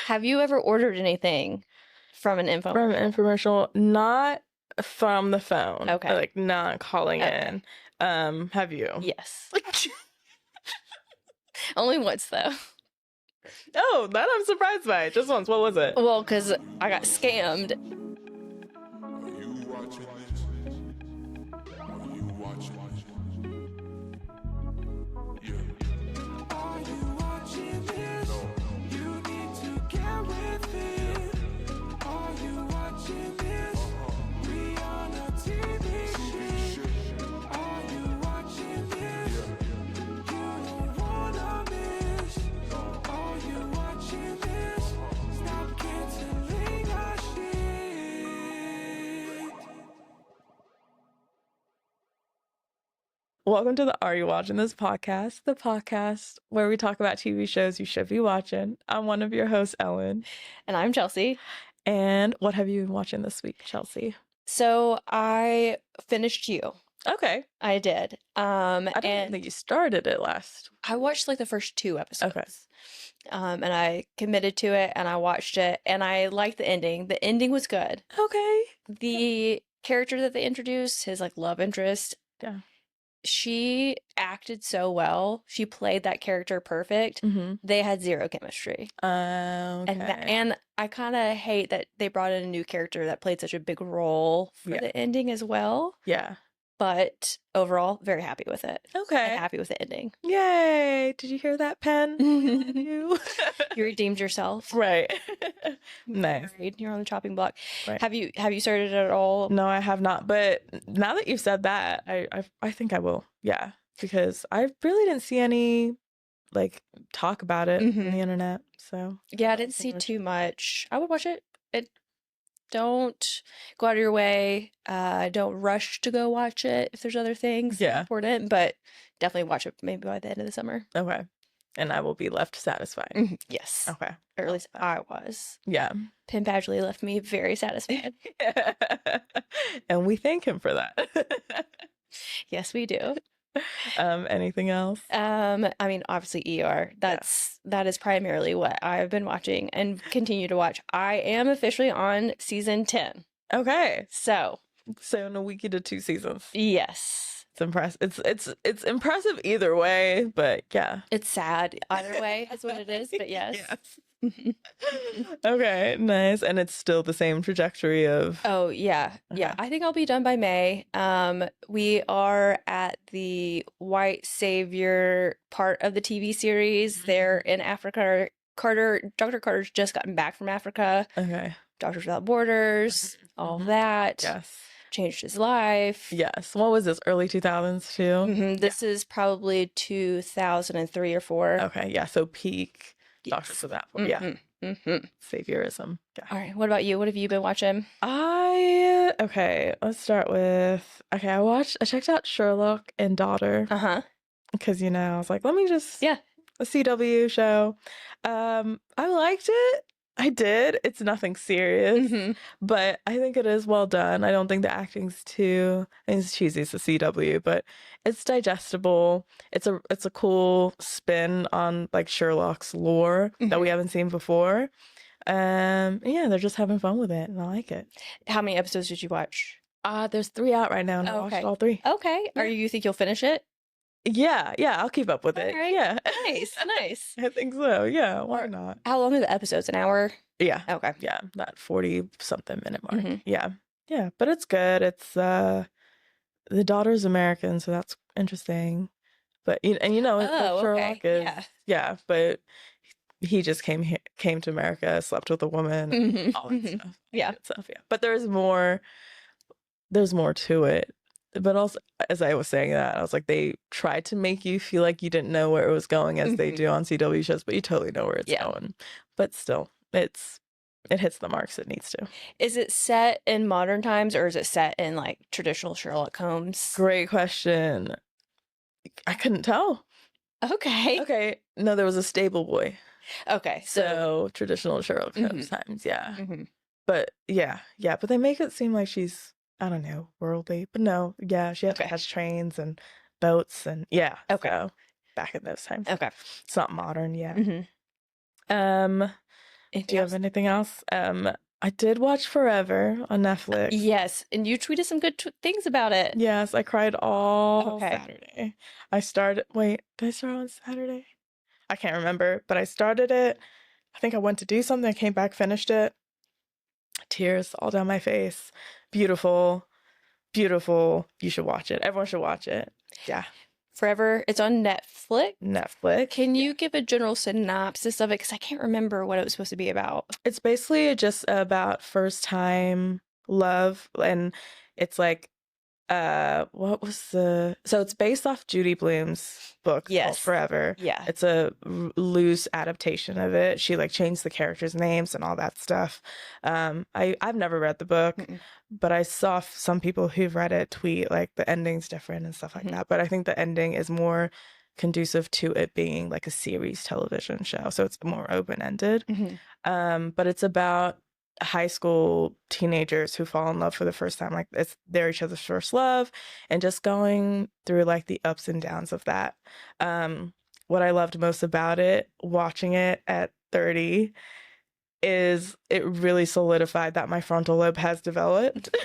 Have you ever ordered anything from an infomercial? From an infomercial, not from the phone. Okay. Like, not calling Okay. in. Have you? Yes. Only once, though. Oh, that I'm surprised by. Just once. What was it? Well, because I got scammed. Welcome to the Are You Watching This podcast, the podcast where we talk about TV shows you should be watching. I'm one of your hosts, Ellen. And I'm Chelsea. And what have you been watching this week, Chelsea? So I finished You. Okay. I did. I didn't think you started it last. I watched like the first 2 episodes. Okay. And I committed to it and I watched it and I liked the ending. The ending was good. Okay. The character that they introduced, his like love interest. Yeah. She acted so well. She played that character perfect. Mm-hmm. They had zero chemistry. Okay. And I kind of hate that they brought in a new character that played such a big role for the ending as well. Yeah. But overall, very happy with it. Okay. And happy with the ending. Yay. Did you hear that, Pen? You redeemed yourself. Right. Nice. You're on the chopping block. Right. Have you started it at all? No, I have not. But now that you've said that, I think I will. Yeah. Because I really didn't see any like talk about it on the internet. So yeah, I didn't see too much. I would watch it. Don't go out of your way. Don't rush to go watch it if there's other things important, but definitely watch it maybe by the end of the summer. Okay. And I will be left satisfied. Yes. Okay. Or at least I was. Yeah. Pim Badgley left me very satisfied. And we thank him for that. Yes, we do. Anything else? I mean, obviously ER. That is primarily what I've been watching and continue to watch. I am officially on season 10. Okay. So in a week you did 2 seasons. Yes. It's impressive. It's impressive either way, but yeah. It's sad either way is what it is, but yes. Okay, nice. And it's still the same trajectory of... Oh, yeah. Okay. Yeah. I think I'll be done by May. We are at the white savior part of the TV series. They're in Africa. Dr. Carter's just gotten back from Africa. Okay. Doctors Without Borders, all that. Yes. Changed his life. Yes. What was this? Early 2000s too? This is probably 2003 or 4. Okay. Yeah. So peak Doctors Without Borders. Yeah. Saviorism. Yeah. All right. What about you? What have you been watching? Okay. Let's start with. Okay. I checked out Sherlock and Daughter. Because I was like, let me just. Yeah. A CW show. I liked it. I did. It's nothing serious, but I think it is well done. I don't think the acting's too. I think it's cheesy. It's a CW, but it's digestible. It's a cool spin on like Sherlock's lore that we haven't seen before. Yeah, they're just having fun with it, and I like it. How many episodes did you watch? There's 3 out right now, and I watched all 3. Okay. Yeah. You think you'll finish it? Yeah, I'll keep up with it. Right. Yeah. Nice. I think so. Yeah, why not? How long are the episodes? An hour? Yeah. Okay. Yeah, that 40-something minute mark. Yeah. Yeah, but it's good. It's the daughter's American, so that's interesting. But Sherlock is but he just came to America, slept with a woman, all that stuff. Yeah. Good stuff, yeah. But there's more to it. But also, as I was saying that, I was like, they tried to make you feel like you didn't know where it was going as they do on CW shows, but you totally know where it's going. But still, it hits the marks it needs to. Is it set in modern times or is it set in like traditional Sherlock Holmes? Great question. I couldn't tell. Okay. No, there was a stable boy. Okay. So traditional Sherlock Holmes times, yeah. But but they make it seem like she's, I don't know, worldly. But no, yeah, she has trains and boats and so back in those times. Okay. It's not modern, yeah. Do you have anything else? I did watch Forever on Netflix. Yes, and you tweeted some good things about it. Yes, I cried all Saturday. Wait, did I start on Saturday? I can't remember, but I started it. I think I went to do something. I came back, finished it. Tears all down my face. Beautiful, beautiful. You should watch it. Everyone should watch it. Yeah. Forever. It's on Netflix. Netflix. Can you give a general synopsis of it? Because I can't remember what it was supposed to be about. It's basically just about first time love, and it's like what was so it's based off Judy Blume's book called Forever. Yeah. It's a loose adaptation of it. She like changed the characters' names and all that stuff. I've never read the book, but I saw some people who've read it tweet like the ending's different and stuff like that. But I think the ending is more conducive to it being like a series television show, so it's more open-ended. But it's about high school teenagers who fall in love for the first time, like they're each other's first love, and just going through like the ups and downs of that. What I loved most about it, watching it at 30, is it really solidified that my frontal lobe has developed.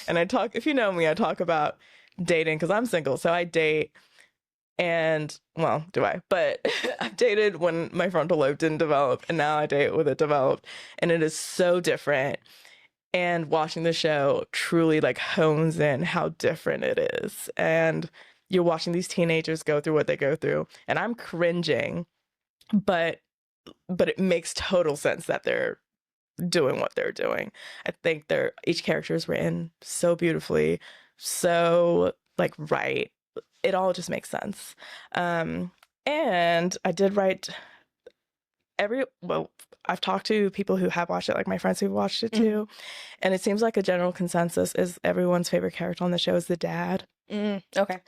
And if you know me, I talk about dating because I'm single, so I date. And, well, do I? But I've dated when my frontal lobe didn't develop, and now I date with it developed. And it is so different. And watching the show truly, like, hones in how different it is. And you're watching these teenagers go through what they go through. And I'm cringing, but it makes total sense that they're doing what they're doing. I think each character is written so beautifully, so, like, right. It all just makes sense. And I did write I've talked to people who have watched it, like my friends who've watched it too. And it seems like a general consensus is everyone's favorite character on the show is the dad. Okay.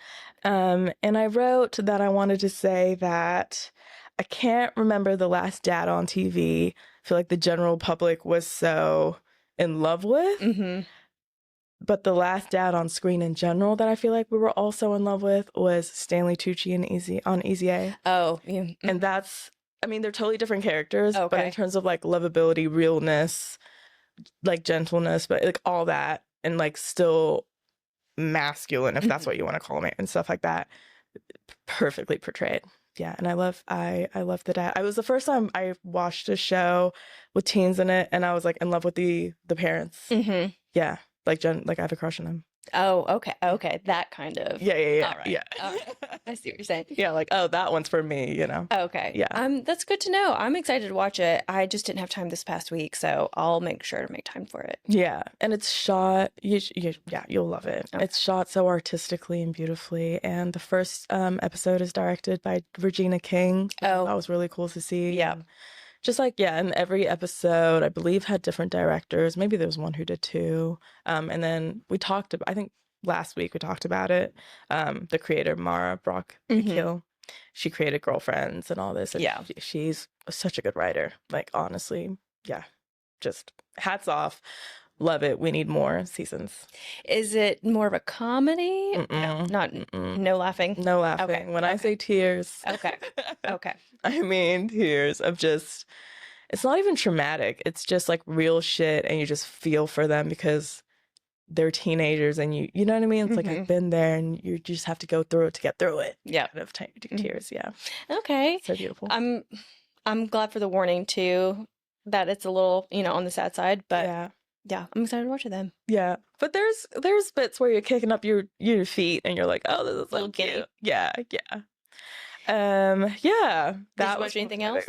And I wrote that I wanted to say that I can't remember the last dad on TV. I feel like the general public was so in love with. But the last dad on screen in general that I feel like we were all so in love with was Stanley Tucci on Easy A. Oh, yeah. And they're totally different characters, but in terms of like lovability, realness, like gentleness, but like all that, and like still masculine, if that's what you want to call him, and stuff like that, perfectly portrayed. Yeah, and I love the dad. I was the first time I watched a show with teens in it, and I was like in love with the parents. Yeah. Like I have a crush on him. Oh, okay, that kind of. Yeah. All right. Yeah. All right. I see what you're saying. Yeah, like, oh, that one's for me, you know. Okay. Yeah. That's good to know. I'm excited to watch it. I just didn't have time this past week, so I'll make sure to make time for it. Yeah, and it's shot. You'll love it. Okay. It's shot so artistically and beautifully, and the first episode is directed by Regina King. That was really cool to see. Yeah. And just like, and every episode, I believe, had different directors. Maybe there was one who did two. And then I think last week we talked about it. The creator, Mara Brock Akil, she created Girlfriends and all this. And she's such a good writer. Like, honestly, just hats off. Love it. We need more seasons. Is it more of a comedy? No, no laughing. No laughing. Okay. When I say tears. Okay. I mean tears of just, it's not even traumatic. It's just like real shit, and you just feel for them because they're teenagers, and you know what I mean? It's like, I've been there, and you just have to go through it to get through it. Yeah. Kind of tears. Yeah. Okay. So beautiful. I'm glad for the warning too, that it's a little, on the sad side, but yeah, I'm excited to watch it then. Yeah, but there's bits where you're kicking up your feet and you're like, oh, this is so cute. Yeah. Did you watch anything else?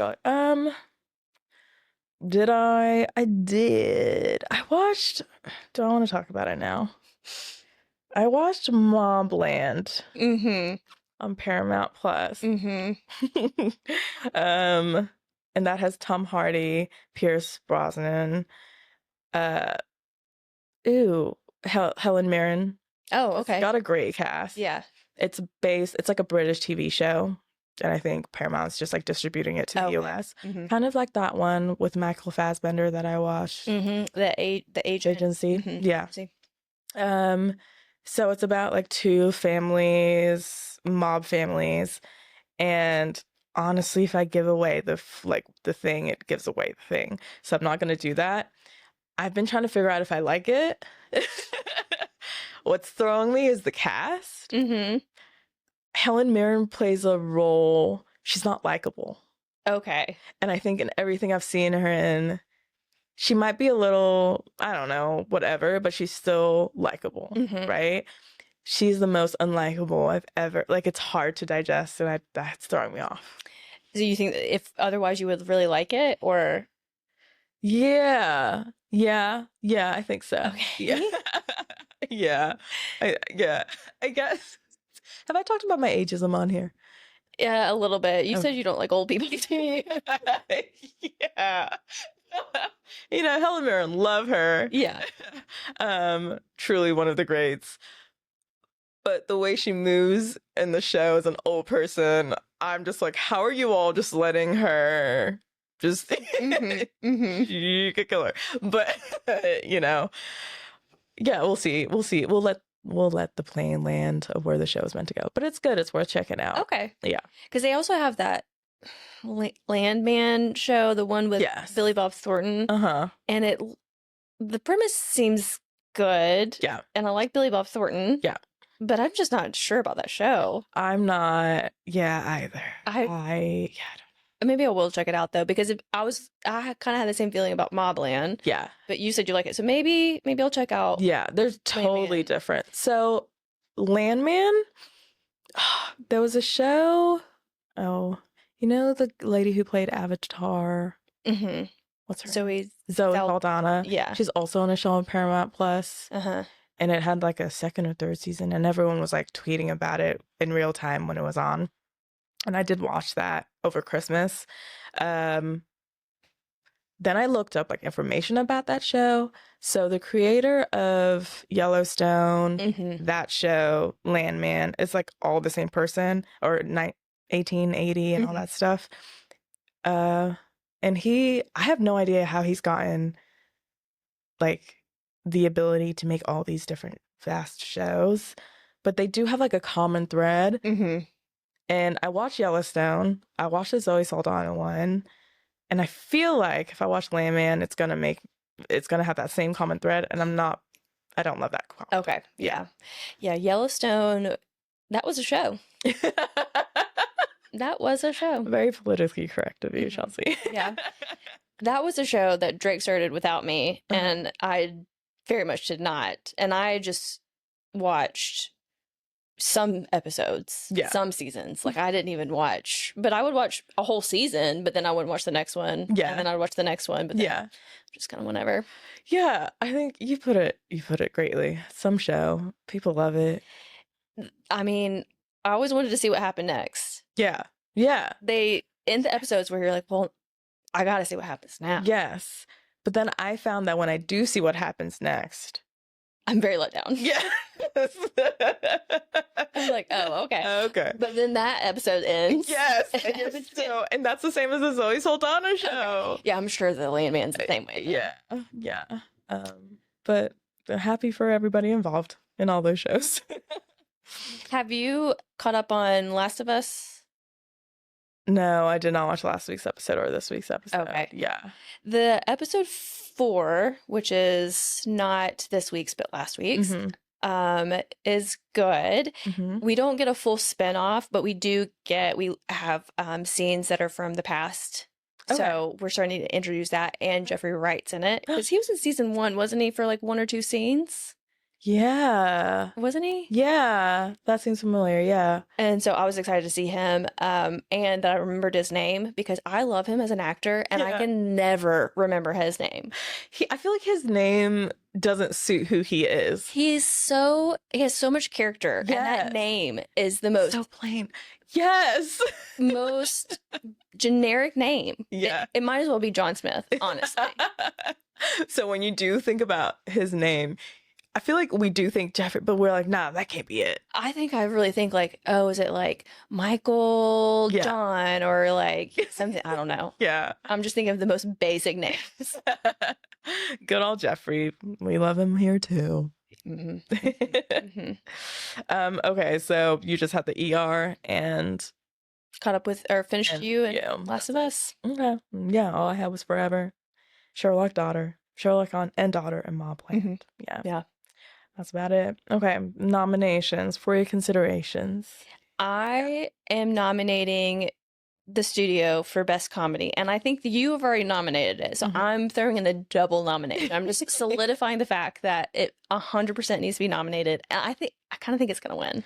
Did I? I did. I watched. Do I want to talk about it now? I watched Mobland. On Paramount Plus. And that has Tom Hardy, Pierce Brosnan. Helen Mirren. Oh, okay. It's got a great cast. Yeah. It's like a British TV show, and I think Paramount's just like distributing it to the US. Kind of like that one with Michael Fassbender that I watched. The Agency. Yeah. So it's about like two families, mob families, and honestly, if I give away the thing, it gives away the thing. So I'm not going to do that. I've been trying to figure out if I like it. What's throwing me is the cast. Mm-hmm. Helen Mirren plays a role. She's not likable. Okay. And I think in everything I've seen her in, she might be a little, I don't know, whatever, but she's still likable, right? She's the most unlikable I've ever, like, it's hard to digest, and that's throwing me off. Do you think that if otherwise you would really like it, or? Yeah, I think so. Okay. Yeah. I guess. Have I talked about my ageism on here? Yeah, a little bit. You said you don't like old people. Yeah. Helen Mirren, love her. Yeah. Truly one of the greats. But the way she moves in the show as an old person, I'm just like, how are you all just letting her just you could kill her. But yeah, we'll see. We'll let the plane land of where the show is meant to go. But it's good. It's worth checking out. Okay. Yeah. Because they also have that Landman show, the one with Billy Bob Thornton. And the premise seems good. Yeah. And I like Billy Bob Thornton. Yeah. But I'm just not sure about that show. I'm not, either. Maybe I will check it out though, because I kind of had the same feeling about Mobland. Yeah. But you said you like it, so maybe I'll check out. Yeah, they're totally different. So, Landman, there was a show. Oh, the lady who played Avatar. What's her name? Zoe Saldana. Yeah. She's also on a show on Paramount Plus. And it had like a second or third season, and everyone was like tweeting about it in real time when it was on. And I did watch that over Christmas. Then I looked up like information about that show. So the creator of Yellowstone, that show, Landman, is like all the same person, or 1880 and all that stuff. And I have no idea how he's gotten like the ability to make all these different vast shows, but they do have like a common thread. And I watched Yellowstone. I watched the Zoe Saldana one, and I feel like if I watch Landman, it's gonna have that same common thread. And I don't love that. Okay. Yeah. Yellowstone. That was a show. That was a show. Very politically correct of you, Chelsea. Yeah. That was a show that Drake started without me, and I very much did not. And I just watched some episodes, some seasons. Like, I didn't even watch, but I would watch a whole season, but then I wouldn't watch the next one. Yeah. And then I'd watch the next one, but then just kind of whenever. Yeah. I think you put it greatly. Some show. People love it. I mean, I always wanted to see what happened next. Yeah. Yeah. They end the episodes where you're like, well, I gotta see what happens now. Yes. But then I found that when I do see what happens next, I'm very let down. Yeah. I'm like, oh, okay. Okay. But then that episode ends. Yes. And that's the same as the Zoe Saldana show. Okay. Yeah, I'm sure the Landman's the same way. Yeah. Yeah. But I'm happy for everybody involved in all those shows. Have you caught up on Last of Us? No, I did not watch last week's episode or this week's episode. Okay. Yeah. The episode 4, which is not this week's but last week's, is good. We don't get a full spinoff, but we have scenes that are from the past. Okay. So we're starting to introduce that, and Jeffrey Wright's in it. Because he was in season 1, wasn't he, for like 1 or 2 scenes? Yeah. Wasn't he? Yeah. That seems familiar. Yeah. And so I was excited to see him. And that I remembered his name because I love him as an actor, and I can never remember his name. I feel like his name doesn't suit who he is. He has so much character. And that name is the most so plain. Yes. Most generic name. Yeah. It might as well be John Smith, honestly. So when you do think about his name, I feel like we do think Jeffrey, but we're like, nah, that can't be it. I really think like, oh, is it like Michael John or like something? I don't know. Yeah. I'm just thinking of the most basic names. Good old Jeffrey. We love him here too. Okay, so you just had the ER, and Caught up with or finished And you and yeah, Last of that's Us. it. Okay. Yeah, all I had was Forever, Sherlock Daughter, Sherlock on and Daughter, and Mobland. Yeah, Yeah. that's about it. Okay, nominations for your considerations. I am nominating the studio for best comedy, and I think you have already nominated it, so I'm throwing in a double nomination. I'm just solidifying the fact that it 100% needs to be nominated, and I kind of think it's gonna win.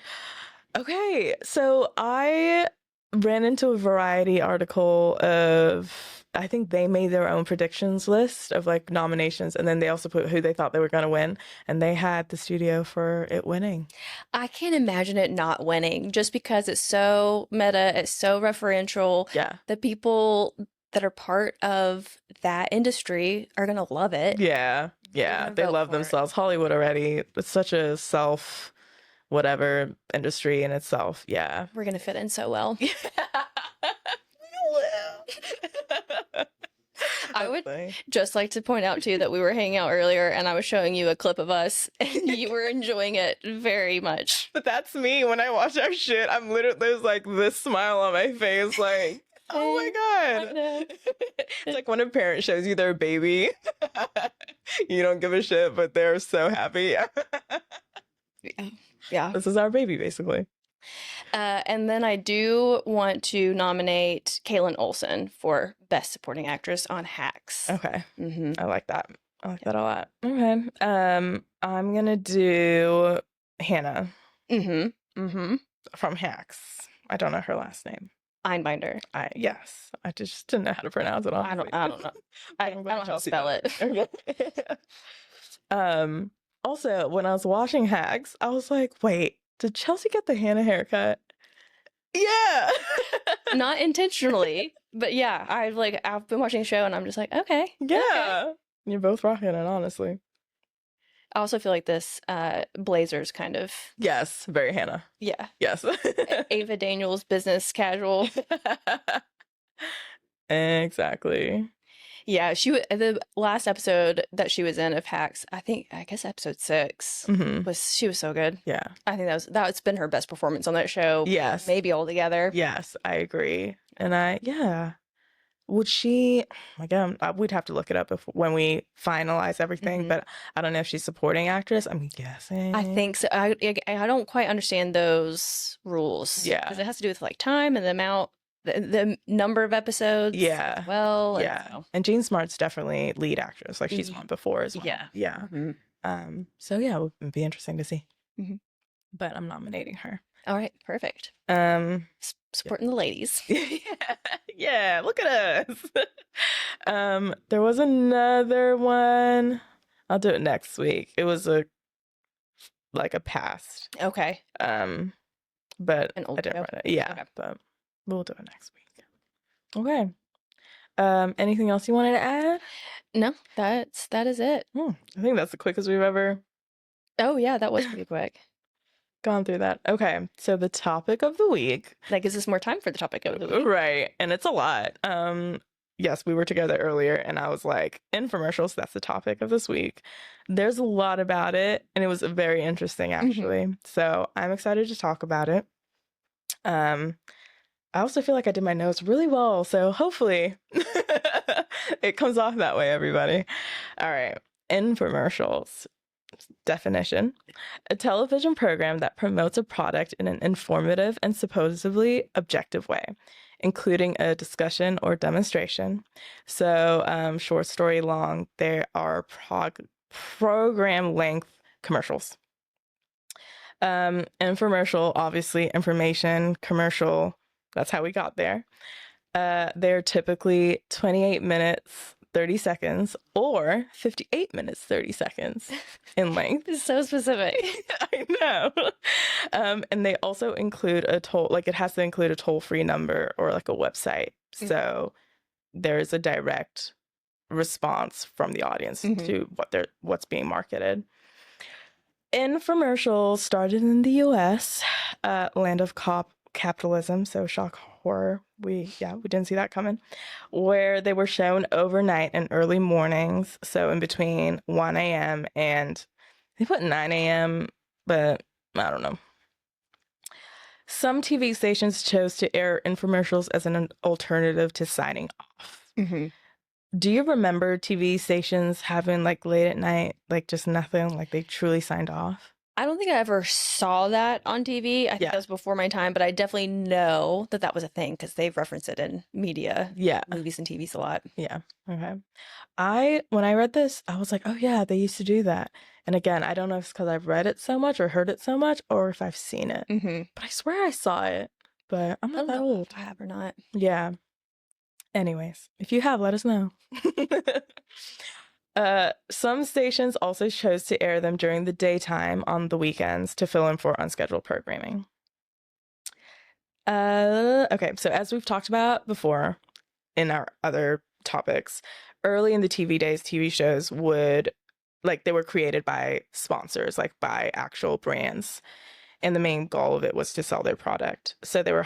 Okay, so I ran into a Variety article of, I think they made their own predictions list of like nominations, and then they also put who they thought they were going to win, and they had the studio for it winning. I can't imagine it not winning just because it's so meta, it's so referential. Yeah. The people that are part of that industry are gonna love it. Yeah. Yeah. They love themselves. Hollywood already. It's such a self whatever industry in itself. Yeah. We're gonna fit in so well. I would just like to point out too that we were hanging out earlier and I was showing you a clip of us and you were enjoying it very much. But that's me when I watch our shit. I'm literally, there's like this smile on my face, like, oh my God. It's like when a parent shows you their baby. You don't give a shit, but they're so happy. Yeah. This is our baby, basically. And then I do want to nominate Kaylin Olsen for Best Supporting Actress on Hacks. Okay. I like that. I like that a lot. Okay. I'm gonna do Hannah. From Hacks. I don't know her last name. Einbinder. Yes. I just didn't know how to pronounce it. Honestly. I don't know. I don't know how to spell it. Also, when I was watching Hacks, I was like, wait, did Chelsea get the Hannah haircut? Yeah. Not intentionally, but yeah, I've been watching the show and I'm just like, okay. Yeah. Okay. You're both rocking it, honestly. I also feel like this blazer's kind of... Yes, very Hannah. Yeah. Yes. Ava Daniels, business casual. Exactly. Yeah, the last episode that she was in of Hacks, I guess episode 6 she was so good. Yeah. I think that's been her best performance on that show. Yes. Maybe altogether. Yes, I agree. And would she, again, we'd have to look it up when we finalize everything, but I don't know if she's supporting actress. I'm guessing. I think so. I don't quite understand those rules. Yeah. Because it has to do with like time and the amount, the number of episodes. Yeah. Well. Yeah. And Jean Smart's definitely lead actress. Like she's won before as well. Yeah. Yeah. So yeah, it would be interesting to see. But I'm nominating her. All right. Perfect. Supporting the ladies. Yeah, look at us. There was another one. I'll do it next week. It was a past. Okay. But I didn't write it. Yeah, okay. But we'll do it next week. Okay. Anything else you wanted to add? No, that is it. I think that's the quickest we've ever. Oh yeah, that was pretty quick. Gone through that. Okay, so the topic of the week. That gives us more time for the topic of the week. Right, and it's a lot. Yes, we were together earlier, and I was like, infomercials, that's the topic of this week. There's a lot about it, and it was very interesting, actually. So I'm excited to talk about it. I also feel like I did my notes really well, so hopefully it comes off that way, everybody. All right, infomercials. Definition: a television program that promotes a product in an informative and supposedly objective way, including a discussion or demonstration. So short story long, there are program length commercials. Infomercial, obviously information, commercial, that's how we got there. They're typically 28 minutes 30 seconds or 58 minutes 30 seconds in length. It's so specific. I know. And they also include it has to include a toll-free number or like a website. So there's a direct response from the audience to what's being marketed. Infomercials started in the US, land of capitalism, so shock horror. We didn't see that coming. Where they were shown overnight and early mornings, so in between 1 a.m. and they put 9 a.m., but I don't know. Some TV stations chose to air infomercials as an alternative to signing off. Mm-hmm. Do you remember TV stations having like late at night, like just nothing, like they truly signed off? I don't think I ever saw that on TV. I think Yeah. that was before my time, but I definitely know that that was a thing because they've referenced it in media, Yeah. movies and TVs a lot. Yeah. Okay. When I read this, I was like, oh yeah, they used to do that. And again, I don't know if it's because I've read it so much or heard it so much or if I've seen it. Mm-hmm. But I swear I saw it. But I'm I not don't that know old. if I have or not. Yeah. Anyways, if you have, let us know. Some stations also chose to air them during the daytime on the weekends to fill in for unscheduled programming. Okay, so as we've talked about before in our other topics, early in the TV days, TV shows would, like, they were created by sponsors, like by actual brands. And the main goal of it was to sell their product. So they were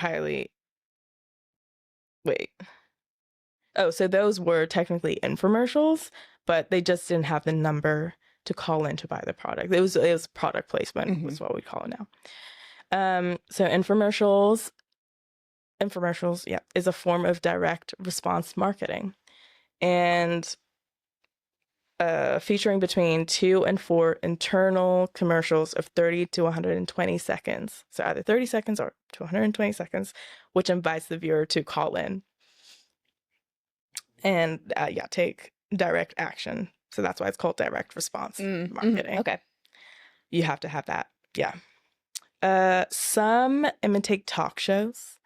so those were technically infomercials, but they just didn't have the number to call in to buy the product. It was product placement, was what we call it now. So infomercials, yeah, is a form of direct response marketing, and featuring between 2 and 4 internal commercials of 30 to 120 seconds. So either 30 seconds or to 120 seconds, which invites the viewer to call in and take direct action. So that's why it's called direct response marketing. Okay. You have to have that. Yeah. Some imitate talk shows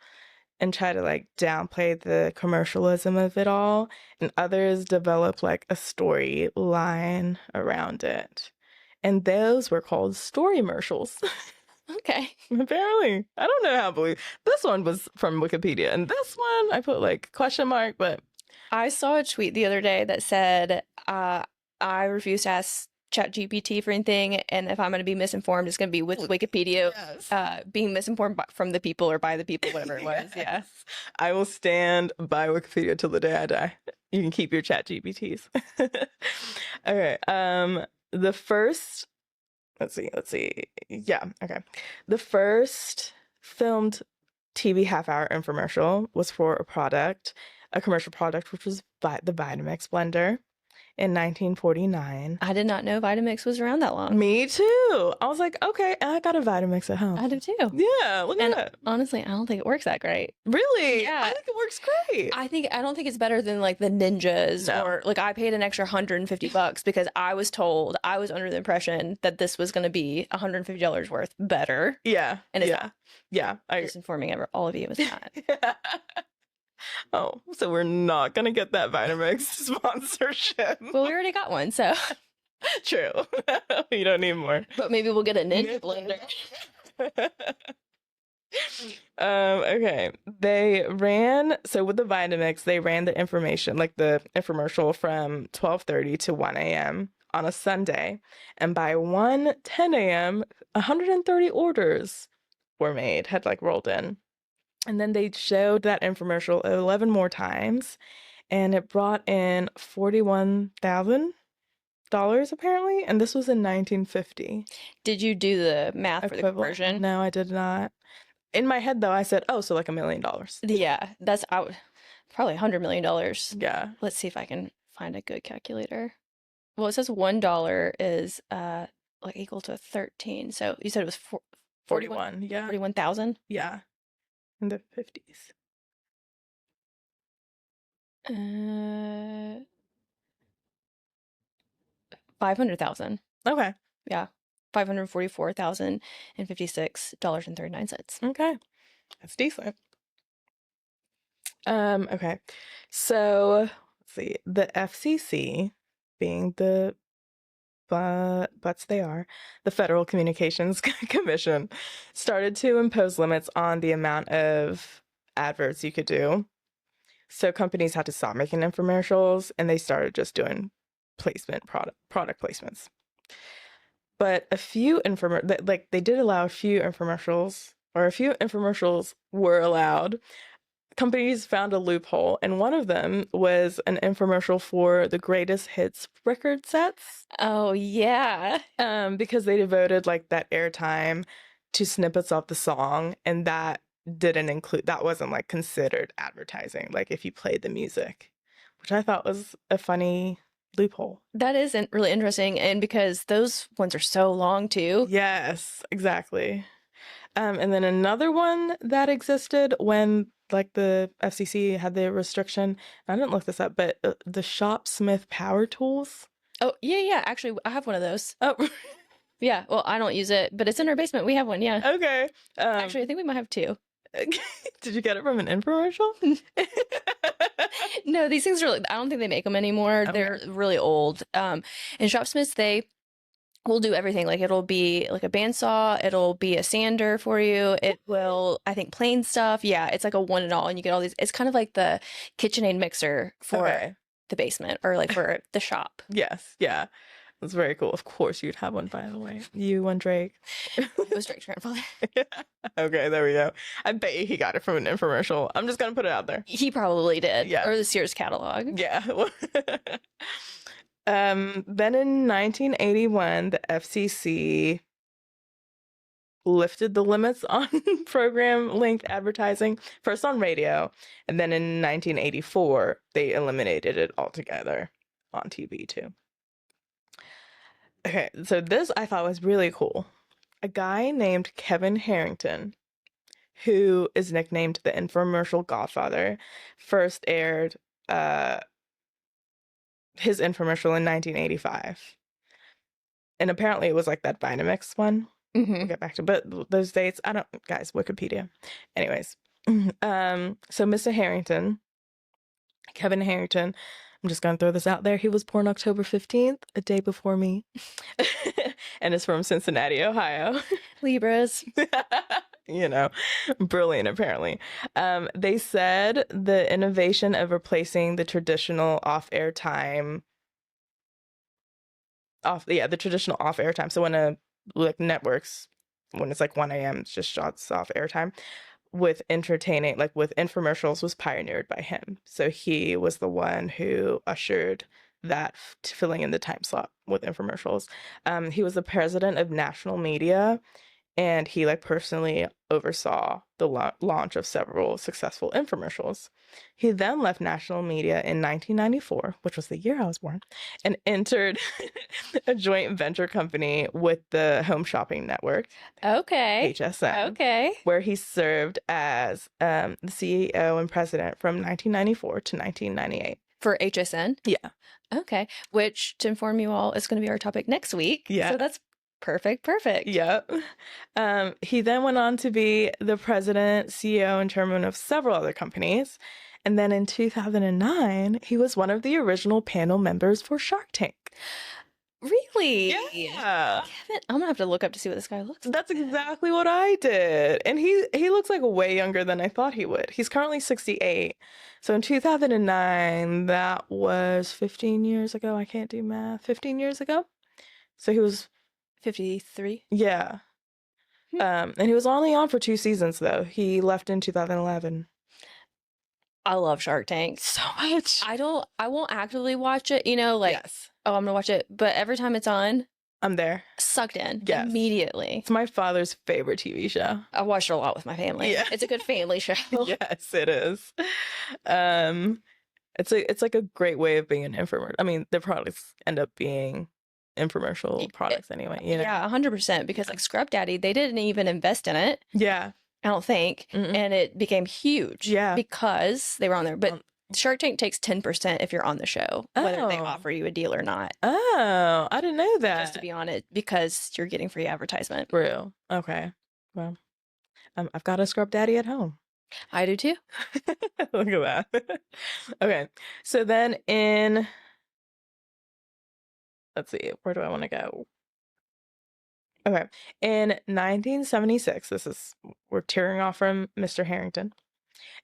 and try to like downplay the commercialism of it all, and others develop like a storyline around it. And those were called storymercials. Okay. Apparently. I don't know how to believe. This one was from Wikipedia, and this one I put like question mark, but I saw a tweet the other day that said, I refuse to ask ChatGPT for anything, and if I'm going to be misinformed, it's going to be with Wikipedia, being misinformed from the people or by the people, whatever it was. Yeah. I will stand by Wikipedia till the day I die. You can keep your ChatGPTs. Okay. The first, let's see. Yeah. Okay. The first filmed TV half-hour infomercial was for a commercial product, which was the Vitamix blender in 1949. I did not know Vitamix was around that long. Me too. I was like, okay, I got a Vitamix at home. I do too. Yeah, look at that. Honestly, I don't think it works that great. Really? Yeah. I think it works great. I don't think it's better than like the Ninjas or like I paid an extra $150 because I was told, I was under the impression that this was going to be $150 worth better. Yeah. And it's not. Yeah. Just informing all of you, it's not. Oh, so we're not going to get that Vitamix sponsorship. Well, we already got one, so. True. You don't need more. But maybe we'll get a Ninja blender. Okay. So with the Vitamix, they ran the information, like the infomercial from 12:30 to 1 a.m. on a Sunday. And by 1:10 a.m., 130 orders had like rolled in. And then they showed that infomercial 11 more times, and it brought in $41,000 apparently, and this was in 1950. Did you do the math for the conversion? No, I did not. In my head, though, I said, oh, so like $1 million. Yeah, that's probably $100 million. Yeah. Let's see if I can find a good calculator. Well, it says $1 is like equal to 13. So you said it was 41. Yeah. 41,000? Yeah. In the 50s. 500,000. Okay. Yeah. $544,056.39. Okay. That's decent. Okay. So let's see. The FCC, being the butts they are, the Federal Communications Commission, started to impose limits on the amount of adverts you could do. So companies had to stop making infomercials, and they started just doing product placements. But they did allow a few infomercials, or a few infomercials were allowed. Companies found a loophole, and one of them was an infomercial for the greatest hits record sets. Oh, yeah. Because they devoted like that airtime to snippets of the song, and that wasn't like considered advertising, like if you played the music, which I thought was a funny loophole. That isn't really interesting, and because those ones are so long too. Yes, exactly. And then another one that existed when like the FCC had the restriction, I didn't look this up, but the Shopsmith power tools. Oh, yeah. Actually, I have one of those. Oh, Yeah. Well, I don't use it, but it's in our basement. We have one. Yeah. okay. Actually, I think we might have two. Did you get it from an infomercial? No, these things are, I don't think they make them anymore. Okay. They're really old. And Shopsmiths, they will do everything. Like it'll be like a bandsaw, it'll be a sander for you. It will, I think, plane stuff. Yeah, it's like a one and all, and you get all these. It's kind of like the KitchenAid mixer for the basement or like for the shop. Yes, yeah. That's very cool. Of course you'd have one, by the way. You and Drake. It was Drake's grandfather. Okay, there we go. I bet you he got it from an infomercial. I'm just gonna put it out there. He probably did. Yeah. Or the Sears catalog. Yeah. Then in 1981, the FCC lifted the limits on program length advertising, first on radio, and then in 1984, they eliminated it altogether on TV too. Okay, so this I thought was really cool. A guy named Kevin Harrington, who is nicknamed the infomercial Godfather, first aired his infomercial in 1985. And apparently it was like that Vitamix one. We'll get back to, but those dates, guys, Wikipedia. Anyways, so Mr. Harrington, Kevin Harrington, I'm just going to throw this out there. He was born October 15th, a day before me, and is from Cincinnati, Ohio. Libras. You know, brilliant, apparently. They said the innovation of replacing the traditional off-air time, the traditional off-air time. So when like networks, when it's like 1 a.m., it's just shots off airtime, with entertaining, like with infomercials, was pioneered by him. So he was the one who ushered that, filling in the time slot with infomercials. He was the president of National Media, and he like personally oversaw the launch of several successful infomercials. He then left National Media in 1994, which was the year I was born, and entered a joint venture company with the Home Shopping Network. Okay. HSN. Okay. Where he served as the CEO and president from 1994 to 1998. For HSN? Yeah. Okay. Which, to inform you all, is going to be our topic next week. Yeah. So that's perfect. Yep. He then went on to be the president, CEO, and chairman of several other companies. And then in 2009, he was one of the original panel members for Shark Tank. Really? Yeah. Kevin, I'm gonna have to look up to see what this guy looks like. That's exactly what I did. And he looks like way younger than I thought he would. He's currently 68. So in 2009, that was 15 years ago. I can't do math. 15 years ago? So he was 53. Yeah. And he was only on for 2 seasons, though. He left in 2011. I love Shark Tank So much. I won't actively watch it, like, Yes. oh, I'm gonna watch it. But every time it's on, I'm there. sucked in Yes. immediately. It's my father's favorite TV show. I watched it a lot with my family. Yeah. It's a good family show. Yes, it is. It's like a great way of being an infomercial. I mean, their products end up being infomercial products anyway, Yeah, 100%. Because like Scrub Daddy, they didn't even invest in it. Yeah. I don't think. Mm-mm. And it became huge. Yeah. Because they were on there. But Shark Tank takes 10% if you're on the show, whether they Oh. offer you a deal or not. Oh, I didn't know that. Just to be on it, because you're getting free advertisement. Real. Okay. Well, I've got a Scrub Daddy at home. I do too. Look at that. Okay. So then let's see, where do I want to go? Okay. In 1976, we're tearing off from Mr. Harrington.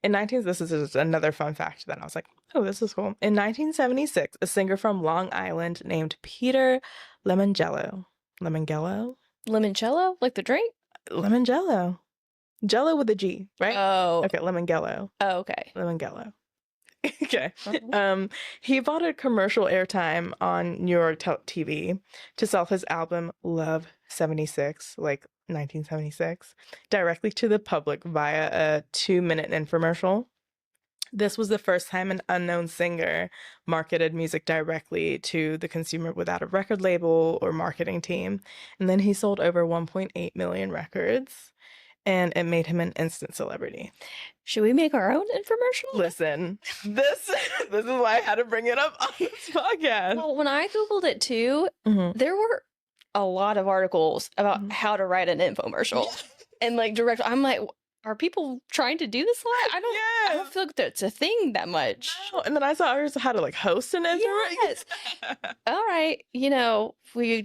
This is just another fun fact that I was like, oh, this is cool. In 1976, a singer from Long Island named Peter Lemongello. Limoncello? Like the drink? Lemongello. Jello with a G, right? Oh. Okay, Lemongello. Oh, okay. Lemongello. Okay. He bought a commercial airtime on New York TV to sell his album Love 76, like 1976, directly to the public via a 2-minute infomercial. This was the first time an unknown singer marketed music directly to the consumer without a record label or marketing team. And then he sold over 1.8 million records, and it made him an instant celebrity. Should we make our own infomercial? Listen, this is why I had to bring it up on this podcast. Well, when I Googled it too, there were a lot of articles about how to write an infomercial. And like direct, I'm like, are people trying to do this a lot? I don't feel like that's a thing that much. No. And then I saw ours how to like host an infomercial. Yes. All right. You know, we're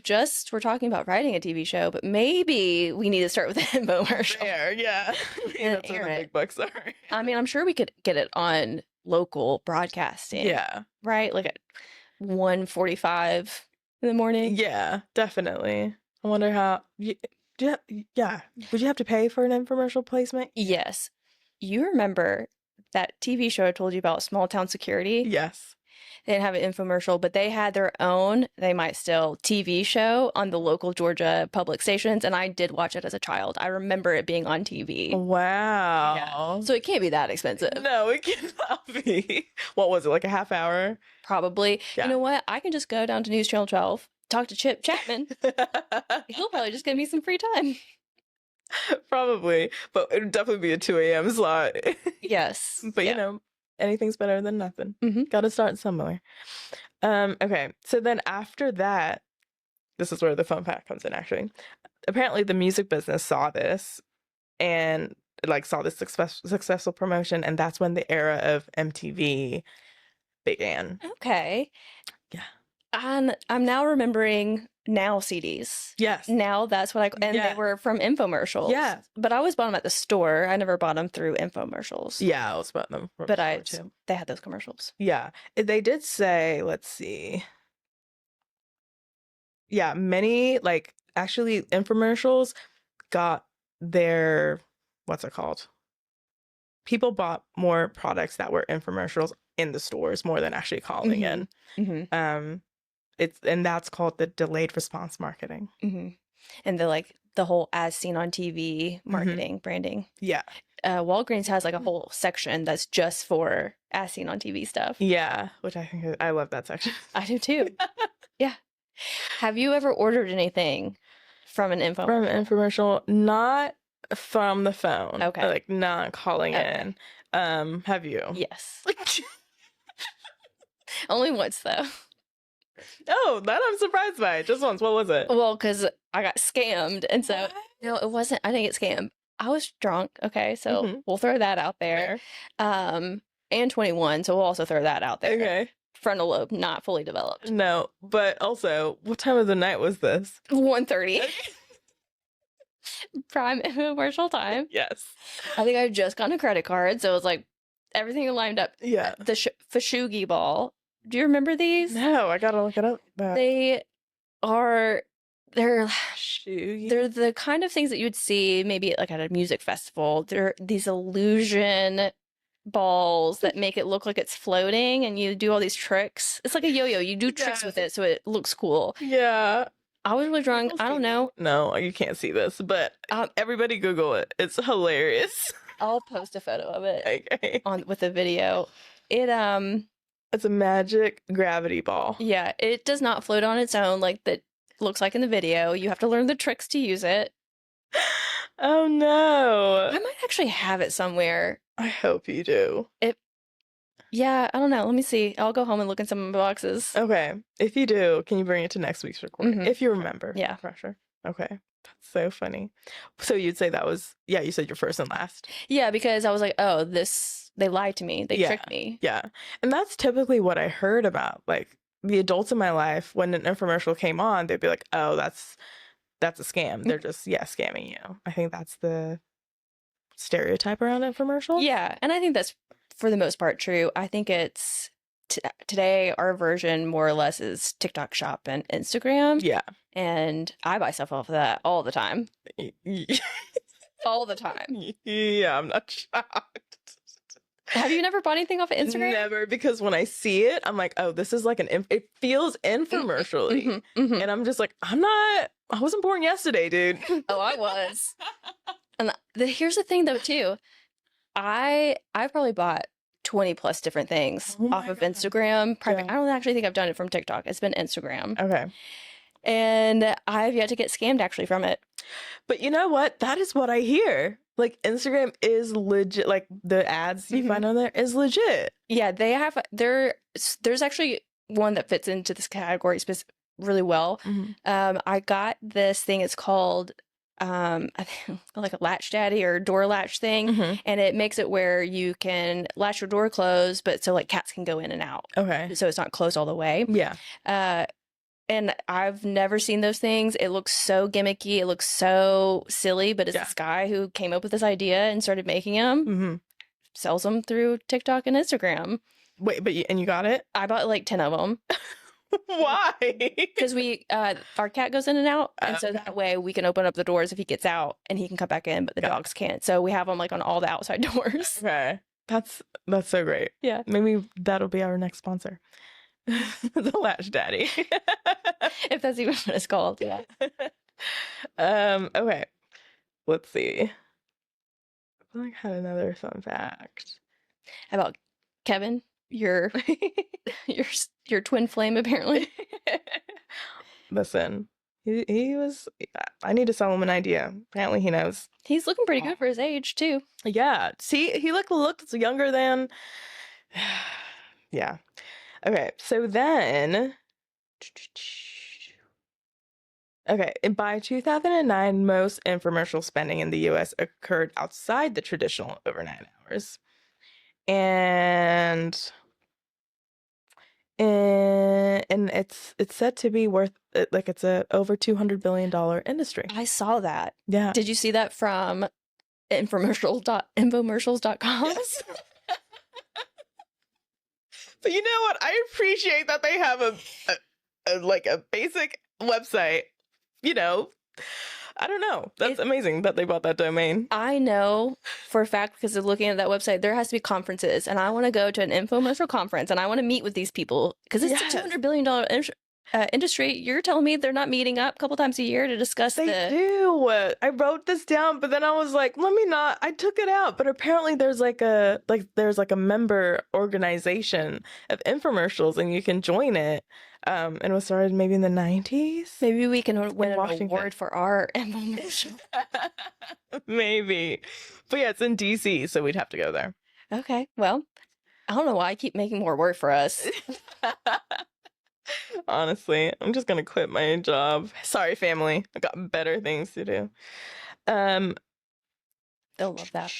talking about writing a TV show, but maybe we need to start with an infomercial. There, yeah. That's what the big bucks are. I mean, I'm sure we could get it on local broadcasting. Yeah. Right? Like at 1:45 in the morning. Yeah, definitely. I wonder how... Yeah. Would you have to pay for an infomercial placement? Yes. You remember that TV show I told you about, Small Town Security? Yes. They didn't have an infomercial, but they had their own, they might still, TV show on the local Georgia public stations, and I did watch it as a child. I remember it being on TV. Wow. Yeah. So it can't be that expensive. No, it cannot be. What was it, like a half hour? Probably. Yeah. You know what? I can just go down to News Channel 12, talk to Chip Chapman. He'll probably just give me some free time. Probably. But it would definitely be a 2 a.m. slot. Yes. But, you know, anything's better than nothing. Gotta start somewhere. Okay. So then after that, this is where the fun fact comes in, actually. Apparently, the music business saw this and, like, saw this successful promotion. And that's when the era of MTV began. Okay. Yeah. And I'm now remembering Now CDs. Yes. Now that's what and they were from infomercials. Yeah. But I always bought them at the store. I never bought them through infomercials. Yeah, I always bought them from the store too. They had those commercials. Yeah. They did say, let's see. Yeah, many, like, actually infomercials got their, what's it called? People bought more products that were infomercials in the stores more than actually calling in. And that's called the delayed response marketing. And the whole as seen on TV marketing, branding. Yeah. Walgreens has like a whole section that's just for as seen on TV stuff. Yeah, which I love that section. I do too. Yeah. Have you ever ordered anything from an infomercial? From an infomercial, not from the phone. Okay. Like not calling in. Have you? Yes. Only once though. Oh, that I'm surprised by. Just once. What was it? Well, because I got scammed. And so, no, it wasn't. I didn't get scammed. I was drunk. Okay. So we'll throw that out there. And 21. So we'll also throw that out there. Okay. Frontal lobe not fully developed. No. But also, what time of the night was this? 1:30. Prime commercial time. Yes. I think I had just gotten a credit card. So it was like everything lined up. Yeah. The Fashugi ball. Do you remember these? No, I gotta look it up. But... They're Shoogie. They're the kind of things that you would see maybe like at a music festival. They're these illusion balls that make it look like it's floating, and you do all these tricks. It's like a yo-yo. You do tricks with it so it looks cool. Yeah. I was really drunk. I don't know. No, you can't see this, but everybody Google it. It's hilarious. I'll post a photo of it Okay. with a video. It's a magic gravity ball. Yeah, it does not float on its own like that looks like in the video. You have to learn the tricks to use it. Oh no. I might actually have it somewhere. I hope you do. Yeah, I don't know. Let me see. I'll go home and look in some of my boxes. Okay. If you do, can you bring it to next week's recording? If you remember. Yeah. Pressure. Okay. That's so funny. So you'd say that was, you said your first and last. Yeah, because I was like, oh, they lied to me. They tricked me. Yeah. And that's typically what I heard about. Like the adults in my life, when an infomercial came on, they'd be like, oh, that's a scam. They're just, scamming you. I think that's the stereotype around infomercials. Yeah. And I think that's for the most part true. I think it's today our version more or less is TikTok Shop and Instagram. Yeah. And I buy stuff off of that all the time. All the time. Yeah, I'm not shocked. Have you never bought anything off of Instagram? Never, because when I see it, I'm like, oh, this is like it feels infomercially. And I'm just like, I wasn't born yesterday, dude. Oh, I was. And here's the thing though, too. I've probably bought 20 plus different things off of Instagram. I don't actually think I've done it from TikTok. It's been Instagram. Okay. And I've yet to get scammed actually from it. But you know what? That is what I hear. Like, Instagram is legit. Like, the ads you find on there is legit. Yeah, they have. There's actually one that fits into this category really well. I got this thing. It's called I think like a latch daddy or door latch thing, and it makes it where you can latch your door closed, but so like cats can go in and out. Okay. So it's not closed all the way. Yeah. And I've never seen those things. It looks so gimmicky. It looks so silly, but it's this guy who came up with this idea and started making them, sells them through TikTok and Instagram. Wait, but you got it? I bought like 10 of them. Why? Because our cat goes in and out, and so that way we can open up the doors if he gets out, and he can come back in, but the dogs can't. So we have them like on all the outside doors. Okay, that's so great. Yeah, maybe that'll be our next sponsor, the Latch Daddy, if that's even what it's called. Yeah. Okay, let's see. I feel like I had another fun fact about Kevin. Your twin flame, apparently. Listen, he was. I need to sell him an idea. Apparently, he knows. He's looking pretty good for his age too. Yeah. See, he looks younger than. Yeah. Okay. So then. Okay. And by 2009, most infomercial spending in the U.S. occurred outside the traditional overnight hours. And it's said to be worth like it's a over $200 billion industry. I saw that. Yeah. Did you see that from infomercials.com? Yes. But you know what? I appreciate that they have a basic website. You know, I don't know. That's amazing that they bought that domain. I know for a fact, because of looking at that website, there has to be conferences, and I want to go to an infomercial conference, and I want to meet with these people, because it's a $200 billion industry. You're telling me they're not meeting up a couple times a year to discuss They do. I wrote this down, but then I was like, let me not. I took it out, but apparently there's like a member organization of infomercials, and you can join it. And it was started maybe in the 90s. Maybe we can win an award for our infomercial. Maybe. But yeah, it's in DC, so we'd have to go there. Okay. Well, I don't know why I keep making more work for us. Honestly, I'm just gonna quit my job. Sorry, family. I got better things to do. They'll love that.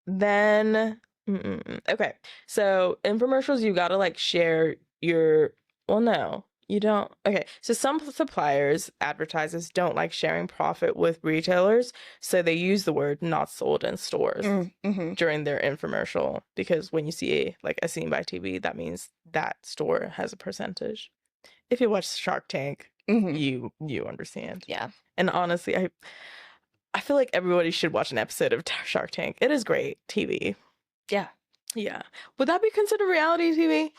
Then, okay. So infomercials, you gotta like share your. Well, no, you don't. Okay, so some suppliers, advertisers don't like sharing profit with retailers, so they use the word "not sold in stores" during their infomercial, because when you see a scene by TV, that means that store has a percentage. If you watch Shark Tank, you understand. Yeah. And honestly, I feel like everybody should watch an episode of Shark Tank. It is great TV. Yeah. Yeah. Would that be considered reality TV?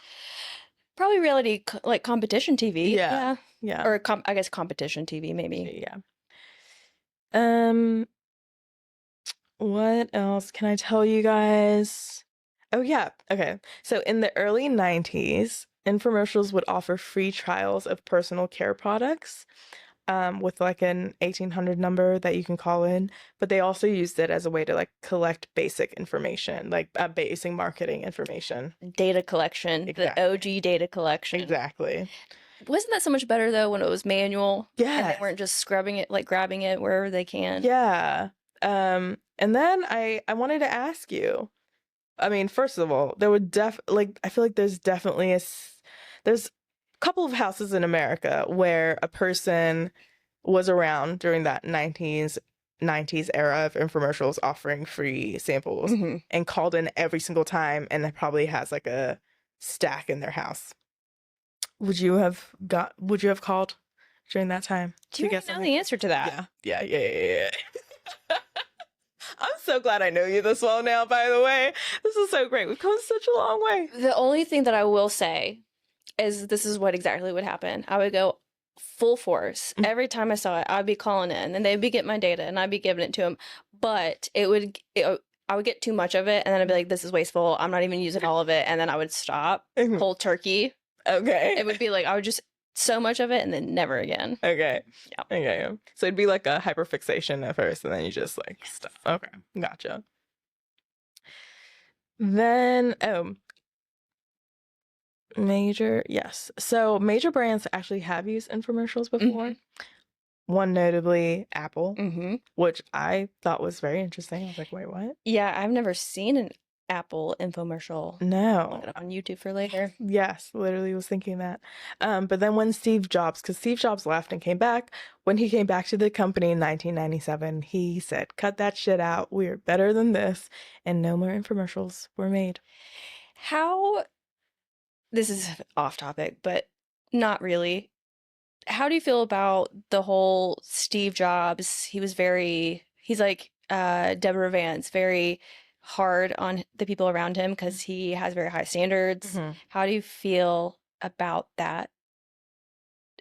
Probably reality, like competition TV. Yeah. Yeah. Or I guess competition TV, maybe. Yeah. What else can I tell you guys? Oh, yeah. Okay. So in the early 90s, infomercials would offer free trials of personal care products with like an 1800 number that you can call in. But they also used it as a way to like collect basic information, like basic marketing information. Data collection, exactly. The OG data collection. Exactly. Wasn't that so much better though when it was manual? Yeah. And they weren't just scrubbing it, like grabbing it wherever they can. Yeah. And then I wanted to ask you, I mean, first of all, there would I feel like there's definitely there's a couple of houses in America where a person was around during that 90s era of infomercials offering free samples and called in every single time, and it probably has like a stack in their house. Would you have called during that time? Do you know the answer to that? Yeah. I'm so glad I know you this well now, by the way. This is so great. We've come such a long way. The only thing that I will say is this is what exactly would happen. I would go full force. Every time I saw it, I'd be calling in and they'd be getting my data and I'd be giving it to them. But I would get too much of it and then I'd be like, this is wasteful. I'm not even using all of it. And then I would stop cold turkey. Okay. It would be like, I would just so much of it and then never again. Okay. Yeah. Okay. So it'd be like a hyperfixation at first and then you just like stop. Okay. Gotcha. Then, yes. So major brands actually have used infomercials before. One notably Apple, which I thought was very interesting. I was like, wait, what? Yeah, I've never seen an Apple infomercial. No. Look it up on YouTube for later. Yes, literally was thinking that. But then when Steve Jobs left and came back, when he came back to the company in 1997, he said, cut that shit out. We're better than this. And no more infomercials were made. This is off topic, but not really. How do you feel about the whole Steve Jobs? He's like Deborah Vance, very hard on the people around him because he has very high standards. How do you feel about that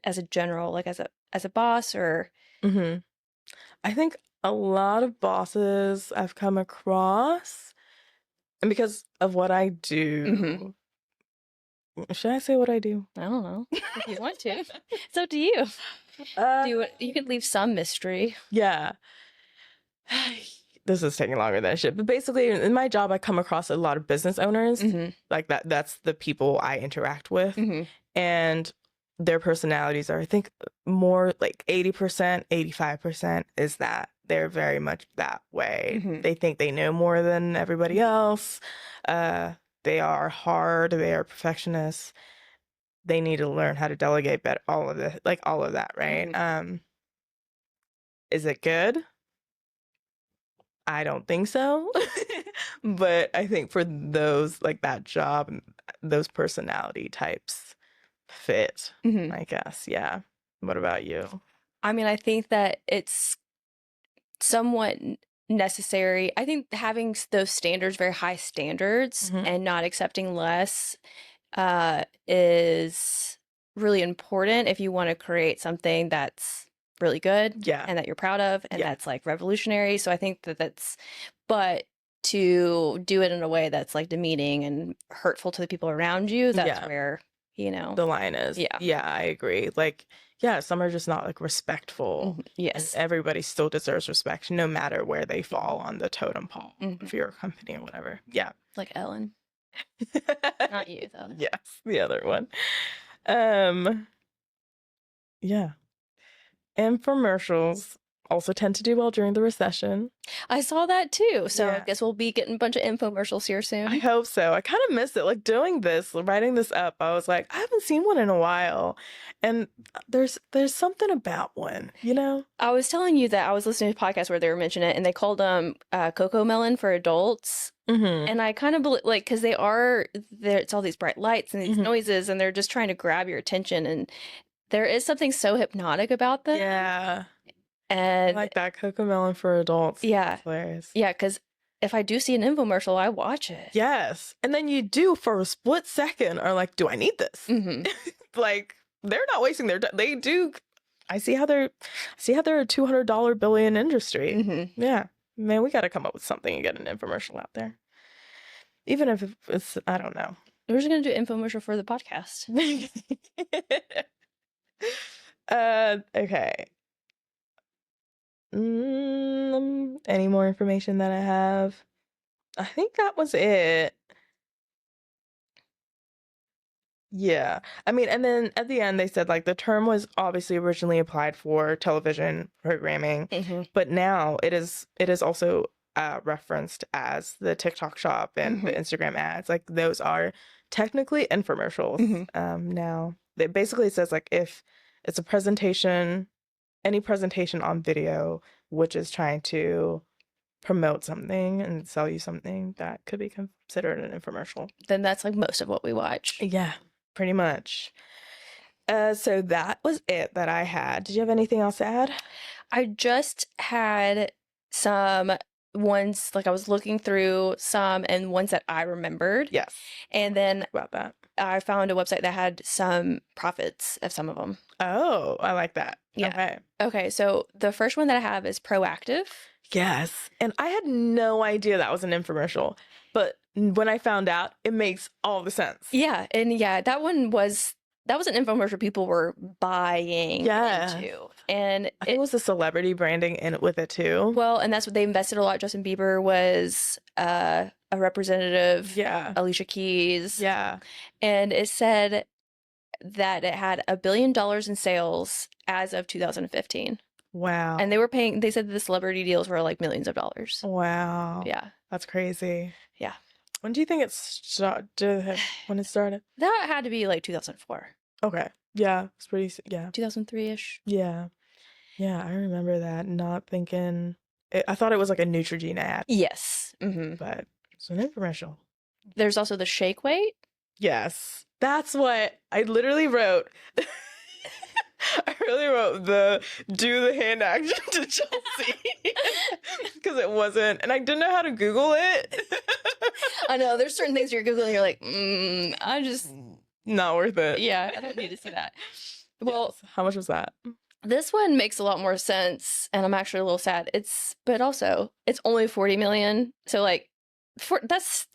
as a general, like as a boss or? I think a lot of bosses I've come across, and because of what I do, should I say what I do? I don't know. If you want to. It's up to you. You could leave some mystery. Yeah. This is taking longer than it should. But basically, in my job, I come across a lot of business owners. Like that's the people I interact with. And their personalities are, I think, more like 80%, 85% is that. They're very much that way. They think they know more than everybody else. They are hard. They are perfectionists. They need to learn how to delegate better. All of that, right? Is it good? I don't think so. But I think for those like that job, those personality types fit, I guess. Yeah. What about you? I mean, I think that it's somewhat necessary. I think having those standards, very high standards, and not accepting less is really important if you want to create something that's really good and that you're proud of and that's like revolutionary. So I think but to do it in a way that's like demeaning and hurtful to the people around you, that's where, the line is. Yeah, I agree. Like, yeah, some are just not like respectful. Yes. And everybody still deserves respect no matter where they fall on the totem pole if you're a company or whatever. Yeah. Like Ellen. Not you though. Yes, the other one. Yeah. Infomercials also tend to do well during the recession. I saw that too. So I guess we'll be getting a bunch of infomercials here soon. I hope so. I kind of miss it. Like doing this, writing this up, I was like, I haven't seen one in a while. And there's something about one, I was telling you that I was listening to a podcast where they were mentioning it and they called them Coco Melon for adults. And I kind of like, because it's all these bright lights and these noises and they're just trying to grab your attention. And there is something so hypnotic about them. Yeah. And I like that Coco Melon for adults. Yeah. That's hilarious. Yeah, because if I do see an infomercial, I watch it. Yes. And then you do for a split second are like, do I need this? Like, they're not wasting their time. They do. I see how they're a $200 billion industry. Yeah. Man, we got to come up with something and get an infomercial out there. Even if it's, I don't know. We're just going to do an infomercial for the podcast. Okay. Any more information that I have? I think that was it. Yeah. I mean, and then at the end they said like the term was obviously originally applied for television programming, but now it is also referenced as the TikTok shop and the Instagram ads. Like those are technically infomercials. Now it basically says like if it's a presentation, any presentation on video which is trying to promote something and sell you something, that could be considered an infomercial. Then that's like most of what we watch. Yeah, pretty much. So that was it that I had. Did you have anything else to add? I just had some ones, like I was looking through some and ones that I remembered. Yes. And then About that. I found a website that had some profits of some of them. Oh, I like that. Yeah. Okay. Okay, so the first one that I have is Proactive. Yes. And I had no idea that was an infomercial. But when I found out, it makes all the sense. Yeah, and yeah, that was an infomercial people were buying into. And I think it was the celebrity branding in it with it too. Well, and that's what they invested a lot. Justin Bieber was a representative. Yeah. Alicia Keys. Yeah. And it said that it had $1 billion in sales as of 2015. Wow. And they said that the celebrity deals were like millions of dollars. Wow. Yeah. That's crazy. Yeah. When do you think when it started? That had to be like 2004. Okay. Yeah. It's pretty, yeah. 2003-ish. Yeah. Yeah. I remember that, not thinking, I thought it was like a Neutrogena ad. Yes. Mm-hmm. But it's an infomercial. There's also the Shake Weight. Yes. That's what I literally wrote. I really wrote do the hand action to Chelsea because it wasn't, and I didn't know how to Google it. I know there's certain things you're Googling, you're like, I just not worth it. Yeah, I don't need to see that. Well, yes. How much was that? This one makes a lot more sense, and I'm actually a little sad. But also it's only 40 million, so like, that's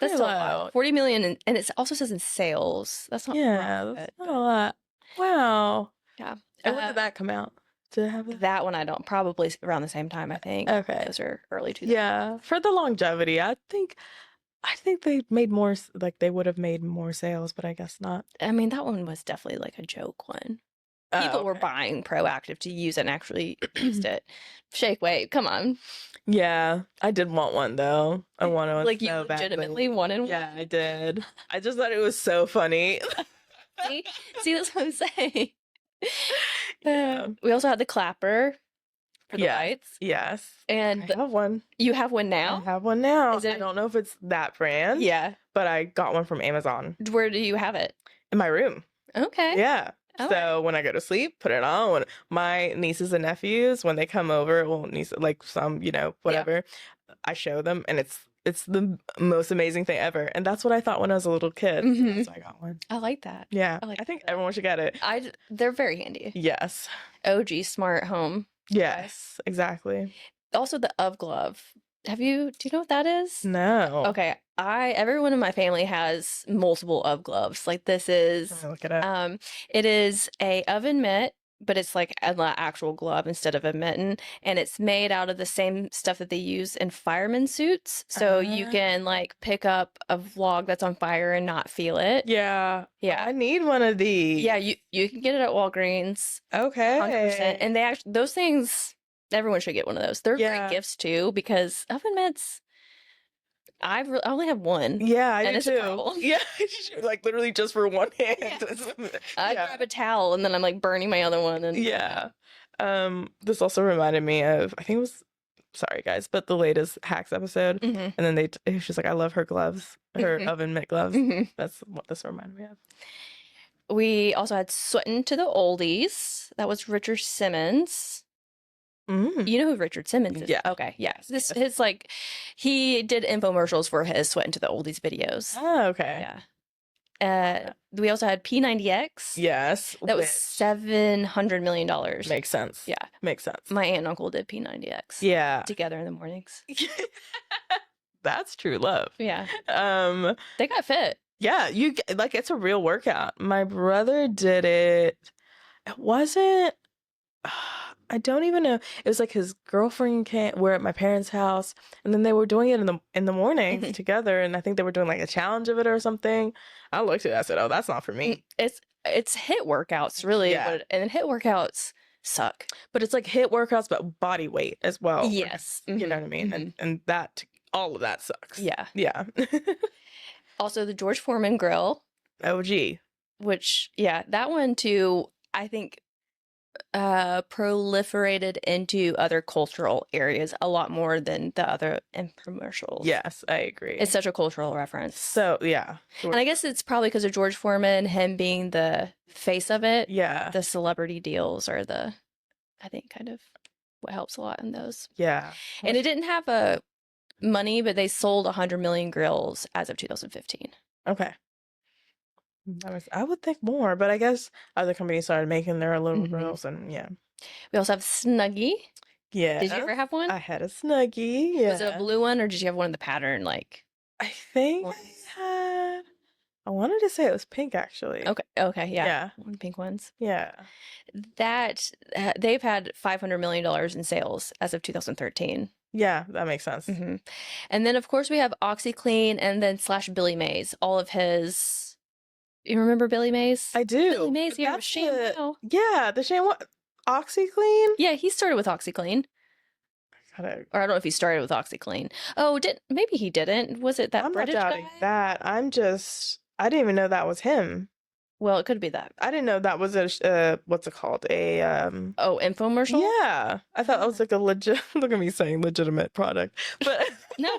a lot. 40 million, and it also says in sales. That's not that's not a lot. Wow. Yeah. And when did that come out? Did it have that one? I don't. Probably around the same time, I think. Okay. Those are early 2000s. Yeah. For the longevity, I think they made more. Like they would have made more sales, but I guess not. I mean, that one was definitely like a joke one. People were buying Proactive to use it and actually used it. Shake Weight, come on. Yeah, I did want one though. I wanted one like so you legitimately wanted one. Yeah, I did. I just thought it was so funny. See, that's what I'm saying. Yeah. We also had the clapper for the lights. Yes. And I have one. You have one now? I have one now. I don't know if it's that brand. Yeah. But I got one from Amazon. Where do you have it? In my room. Okay. Yeah. So when I go to sleep, put it on. When my nieces and nephews, when they come over, like some, whatever, I show them, and it's the most amazing thing ever. And that's what I thought when I was a little kid. Mm-hmm. So I got one. I like that. Yeah. I think everyone should get it. They're very handy. Yes. OG smart home. Yes, exactly. Also the UV glove. Do you know what that is? No. Okay. Everyone in my family has multiple UV gloves. Like this is, Let me look it up. It is a oven mitt, but it's like an actual glove instead of a mitten, and it's made out of the same stuff that they use in fireman suits. So you can like pick up a log that's on fire and not feel it. Yeah. Yeah. I need one of these. Yeah, you can get it at Walgreens. Okay. 100%. And those things, everyone should get one of those. They're great gifts too, because oven mitts, I only have one. Yeah, I and do it's too. Yeah, like literally just for one hand. Yeah. I grab a towel and then I'm like burning my other one. And yeah. This also reminded me of, I think it was, sorry guys, but the latest Hacks episode. Mm-hmm. And then she's like, I love her gloves, her oven mitt gloves. Mm-hmm. That's what this reminded me of. We also had Sweatin' to the Oldies. That was Richard Simmons. You know who Richard Simmons is? Yeah. Okay. Yeah. He did infomercials for his Sweatin' to the Oldies videos. Oh, okay. Yeah. We also had P90X. Yes. That was $700 million. Makes sense. Yeah. Makes sense. My aunt and uncle did P90X. Yeah. Together in the mornings. That's true love. Yeah. They got fit. Yeah. It's a real workout. My brother did it. It wasn't. I don't even know. It was like his girlfriend were at my parents' house, and then they were doing it in the morning together, and I think they were doing like a challenge of it or something. I looked at it, I said, "Oh, that's not for me." It's HIIT workouts, really. Yeah. And HIIT workouts suck. But it's like HIIT workouts, but body weight as well. Yes. You know what I mean? Mm-hmm. And that, all of that sucks. Yeah. Yeah. Also, the George Foreman grill. OG. Which, that one too, I think proliferated into other cultural areas a lot more than the other infomercials. Yes, I agree. It's such a cultural reference. So, yeah. And I guess it's probably because of George Foreman, him being the face of it. Yeah. The celebrity deals are I think kind of. what helps a lot in those. Yeah. And it didn't have a money, but they sold 100 million grills as of 2015. Okay. I would think more, but I guess other companies started making their little grills, and yeah. We also have Snuggie. Yeah. Did you ever have one? I had a Snuggie. Yeah. Was it a blue one, or did you have one in the pattern? Like, I think I wanted to say it was pink, actually. Okay, yeah. Yeah. One pink ones. Yeah. That they've had $500 million in sales as of 2013. Yeah, that makes sense. And then, of course, we have OxyClean and then / Billy Mays. All of his. You remember Billy Mays? I do. Billy Mays, yeah, ShamWow. Yeah, the ShamWow. OxyClean? Yeah, he started with OxyClean. Or I don't know if he started with OxyClean. Oh, maybe he didn't. Was it that British guy? I'm not doubting that. I didn't even know that was him. Well, it could be that. I didn't know that was a what's it called? Infomercial? Yeah. I thought that was like a legit, look at me saying legitimate product. But no.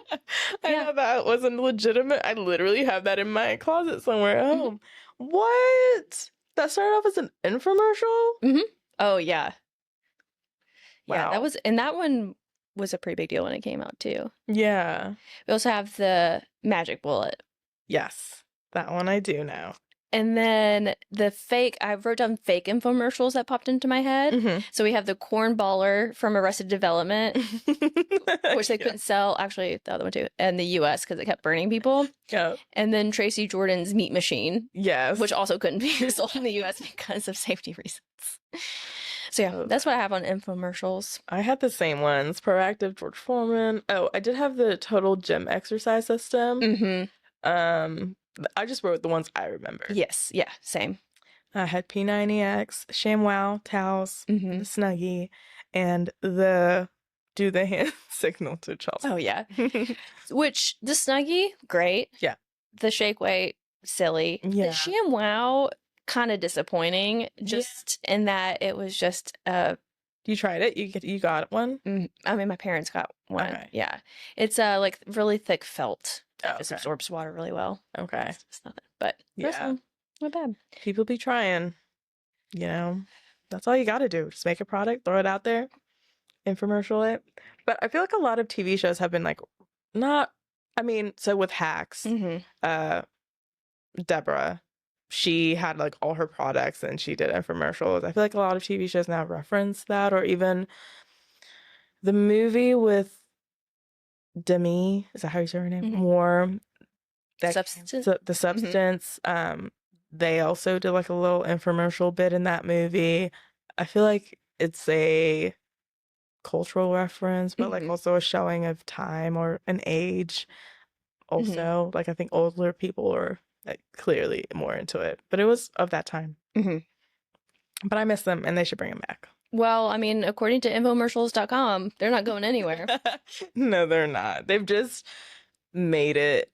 I know that wasn't legitimate. I literally have that in my closet somewhere at home. What? That started off as an infomercial? Oh, yeah. Wow. Yeah, that one was a pretty big deal when it came out too. Yeah. We also have the Magic Bullet. Yes. That one I do know. And then I wrote down fake infomercials that popped into my head. So we have the Corn Baller from Arrested Development, which they couldn't sell, actually the other one too, in the US because it kept burning people. Yeah. And then Tracy Jordan's Meat Machine. Yes. Which also couldn't be sold in the US because of safety reasons. So yeah, that's what I have on infomercials. I had the same ones. Proactive George Foreman. Oh, I did have the Total Gym Exercise System. I just wrote the ones I remember. Yes, yeah, same. I had P90X, ShamWow, towels, the Snuggie, and the do the hand signal to Chelsea. Oh yeah. Which the Snuggie, great. Yeah. The shake weight, silly. Yeah. The ShamWow, kind of disappointing, just in that it was just you tried it? You got one? I mean, my parents got one. Okay. Yeah. It's like really thick felt. Oh, Just absorbs water really well. Okay. It's nothing. But yeah, not bad. People be trying. You know, that's all you got to do. Just make a product, throw it out there, infomercial it. But I feel like a lot of TV shows have been like, so with Hacks, Deborah, she had like all her products and she did infomercials. I feel like a lot of TV shows now reference that, or even the movie with Demi, is that how you say her name? More Substance. The Substance. They also did like a little infomercial bit in that movie. I feel like it's a cultural reference, but like also a showing of time or an age. Also, like I think older people are like, clearly more into it, but it was of that time. But I miss them, and they should bring them back. Well, I mean, according to infomercials.com, they're not going anywhere. No, they're not. They've just made it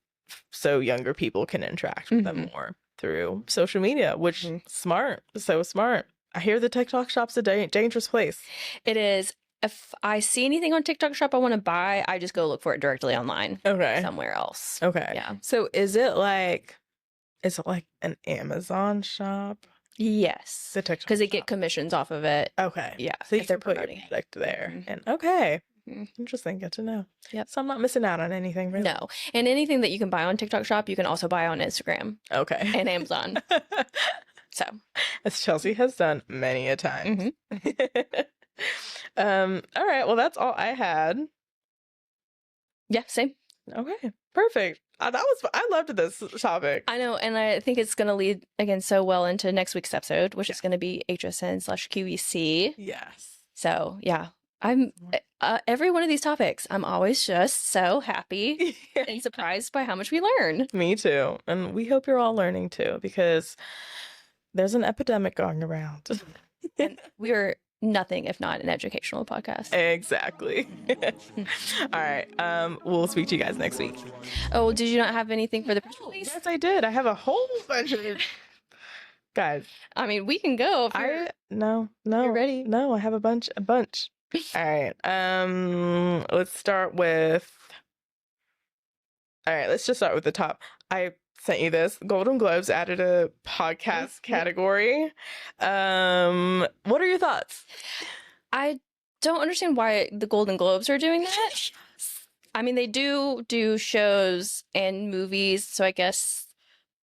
so younger people can interact with them more through social media, which smart. So smart. I hear the TikTok shop's a dangerous place. It is. If I see anything on TikTok shop I want to buy, I just go look for it directly online. Okay. Somewhere else. Okay. Yeah. So is it like an Amazon shop? Yes. The TikTok because they get commissions off of it. Okay. Yeah. So you can put your product there. And okay. Interesting. Good to know. Yep. So I'm not missing out on anything, really. No. And anything that you can buy on TikTok shop, you can also buy on Instagram. Okay. And Amazon. So. As Chelsea has done many a time. All right. Well, that's all I had. Yeah, same. Okay. Perfect. I loved this topic. I know, and I think it's going to lead again so well into next week's episode, which is going to be HSN/QVC. Yes. So yeah, I'm every one of these topics, I'm always just so happy and surprised by how much we learn. Me too, and we hope you're all learning too, because there's an epidemic going around. And we are nothing if not an educational podcast. Exactly. All right. We'll speak to you guys next week. Oh, did you not have anything for the press release? Yes, I did. I have a whole bunch of guys. I mean, we can go if you're no. You're ready. No, I have a bunch. All right. Let's start with. All right, let's just start with the top. I sent you this. Golden Globes added a podcast category. What are your thoughts? I don't understand why the Golden Globes are doing that. I mean, they do shows and movies, so I guess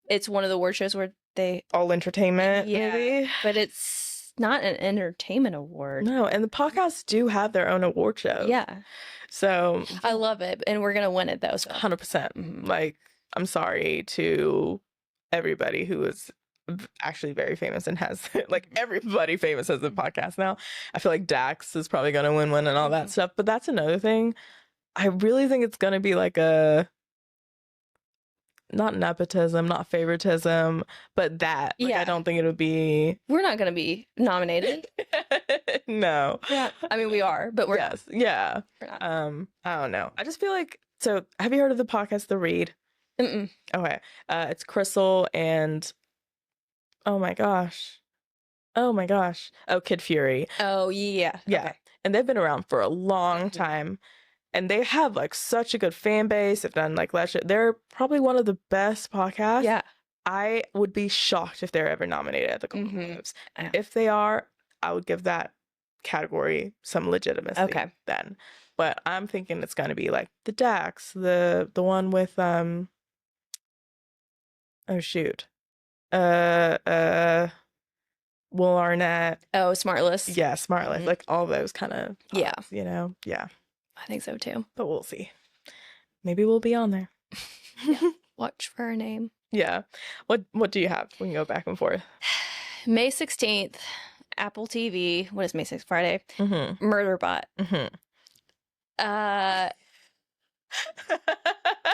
it's one of the award shows where they all entertainment, maybe. But it's not an entertainment award. No, and the podcasts do have their own award shows. Yeah. So I love it, and we're gonna win it though. So 100%. Like, I'm sorry to everybody who is actually very famous and has like everybody famous has a podcast now. I feel like Dax is probably gonna win one and all that stuff. But that's another thing. I really think it's gonna be like a not nepotism, not favoritism, but that. Like, I don't think it'll be. We're not gonna be nominated. No. Yeah. I mean, we are, but we're not. Yeah. We're not. I don't know. I just feel like. So, have you heard of the podcast The Read? Mm-mm. Okay. It's Crystal and. Oh my gosh. Oh, Kid Fury. Oh yeah. Yeah. Okay. And they've been around for a long time. And they have like such a good fan base. They've done like they're probably one of the best podcasts. Yeah. I would be shocked if they're ever nominated at the Golden Globes. Yeah. If they are, I would give that category some legitimacy then. But I'm thinking it's gonna be like the Dax, the one with oh shoot. Will Arnett. Oh, Smartless. Yeah, Smartless. Like all those kind of pods, yeah. you know? Yeah. I think so too. But we'll see. Maybe we'll be on there. Yeah. Watch for her name. Yeah. What do you have? We can go back and forth. May 16th, Apple TV. What is May 6th? Friday. Murderbot.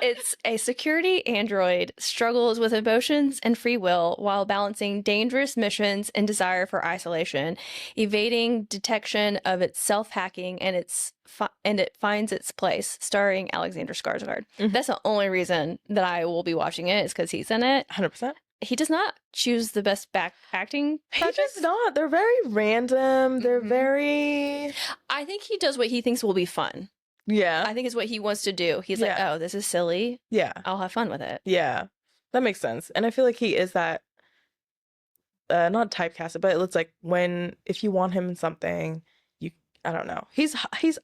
It's a security android struggles with emotions and free will while balancing dangerous missions and desire for isolation, evading detection of its self-hacking and it finds its place, starring Alexander Skarsgård. That's the only reason that I will be watching it is because he's in it. 100%. He does not choose the best back acting projects. He does not. They're very random. They're very... I think he does what he thinks will be fun. Yeah. I think it's what he wants to do. He's like, oh, this is silly. Yeah. I'll have fun with it. Yeah. That makes sense. And I feel like he is that, not typecasted, but it's like if you want him in something, I don't know. He's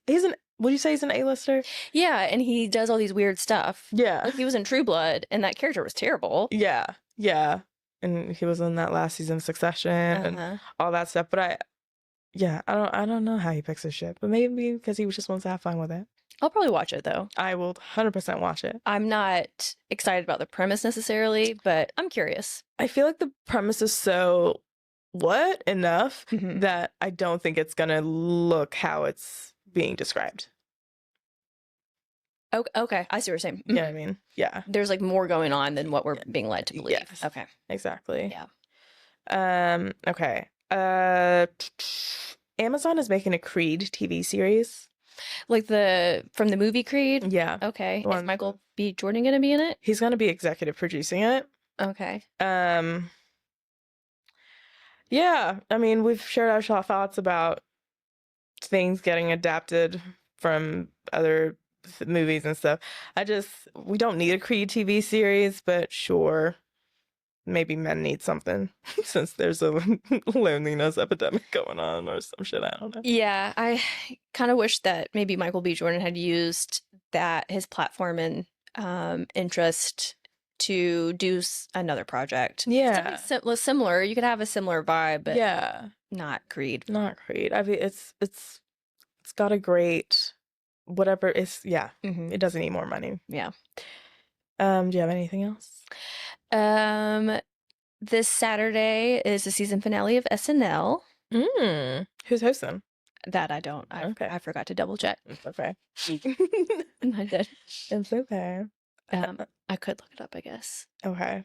an, would you say he's an A-lister? Yeah. And he does all these weird stuff. Yeah. Like he was in True Blood and that character was terrible. Yeah. Yeah. And he was in that last season of Succession and all that stuff. But I don't know how he picks his shit, but maybe because he just wants to have fun with it. I'll probably watch it though. I will 100% watch it. I'm not excited about the premise necessarily, but I'm curious. I feel like the premise is so enough that I don't think it's gonna look how it's being described. Okay, I see what you're saying. You know what I mean? Yeah. There's like more going on than what we're being led to believe. Yes. Okay. Exactly. Yeah. Okay. Amazon is making a Creed TV series. Like from the movie Creed? Yeah. Okay. Is Michael B. Jordan gonna be in it? He's gonna be executive producing it. Okay. Yeah. I mean, we've shared our thoughts about things getting adapted from other movies and stuff. We don't need a Creed TV series, but sure. Maybe men need something since there's a loneliness epidemic going on or some shit. I don't know. Yeah, I kind of wish that maybe Michael B. Jordan had used his platform and interest to do another project. Yeah, something similar. You could have a similar vibe, but not Creed. Not Creed. I mean, it's got a great whatever. It doesn't need more money. Yeah. Do you have anything else? This Saturday is the season finale of SNL. Who's hosting? That I don't. I forgot to double check. It's okay. I did. It's okay. I could look it up, I guess. Okay.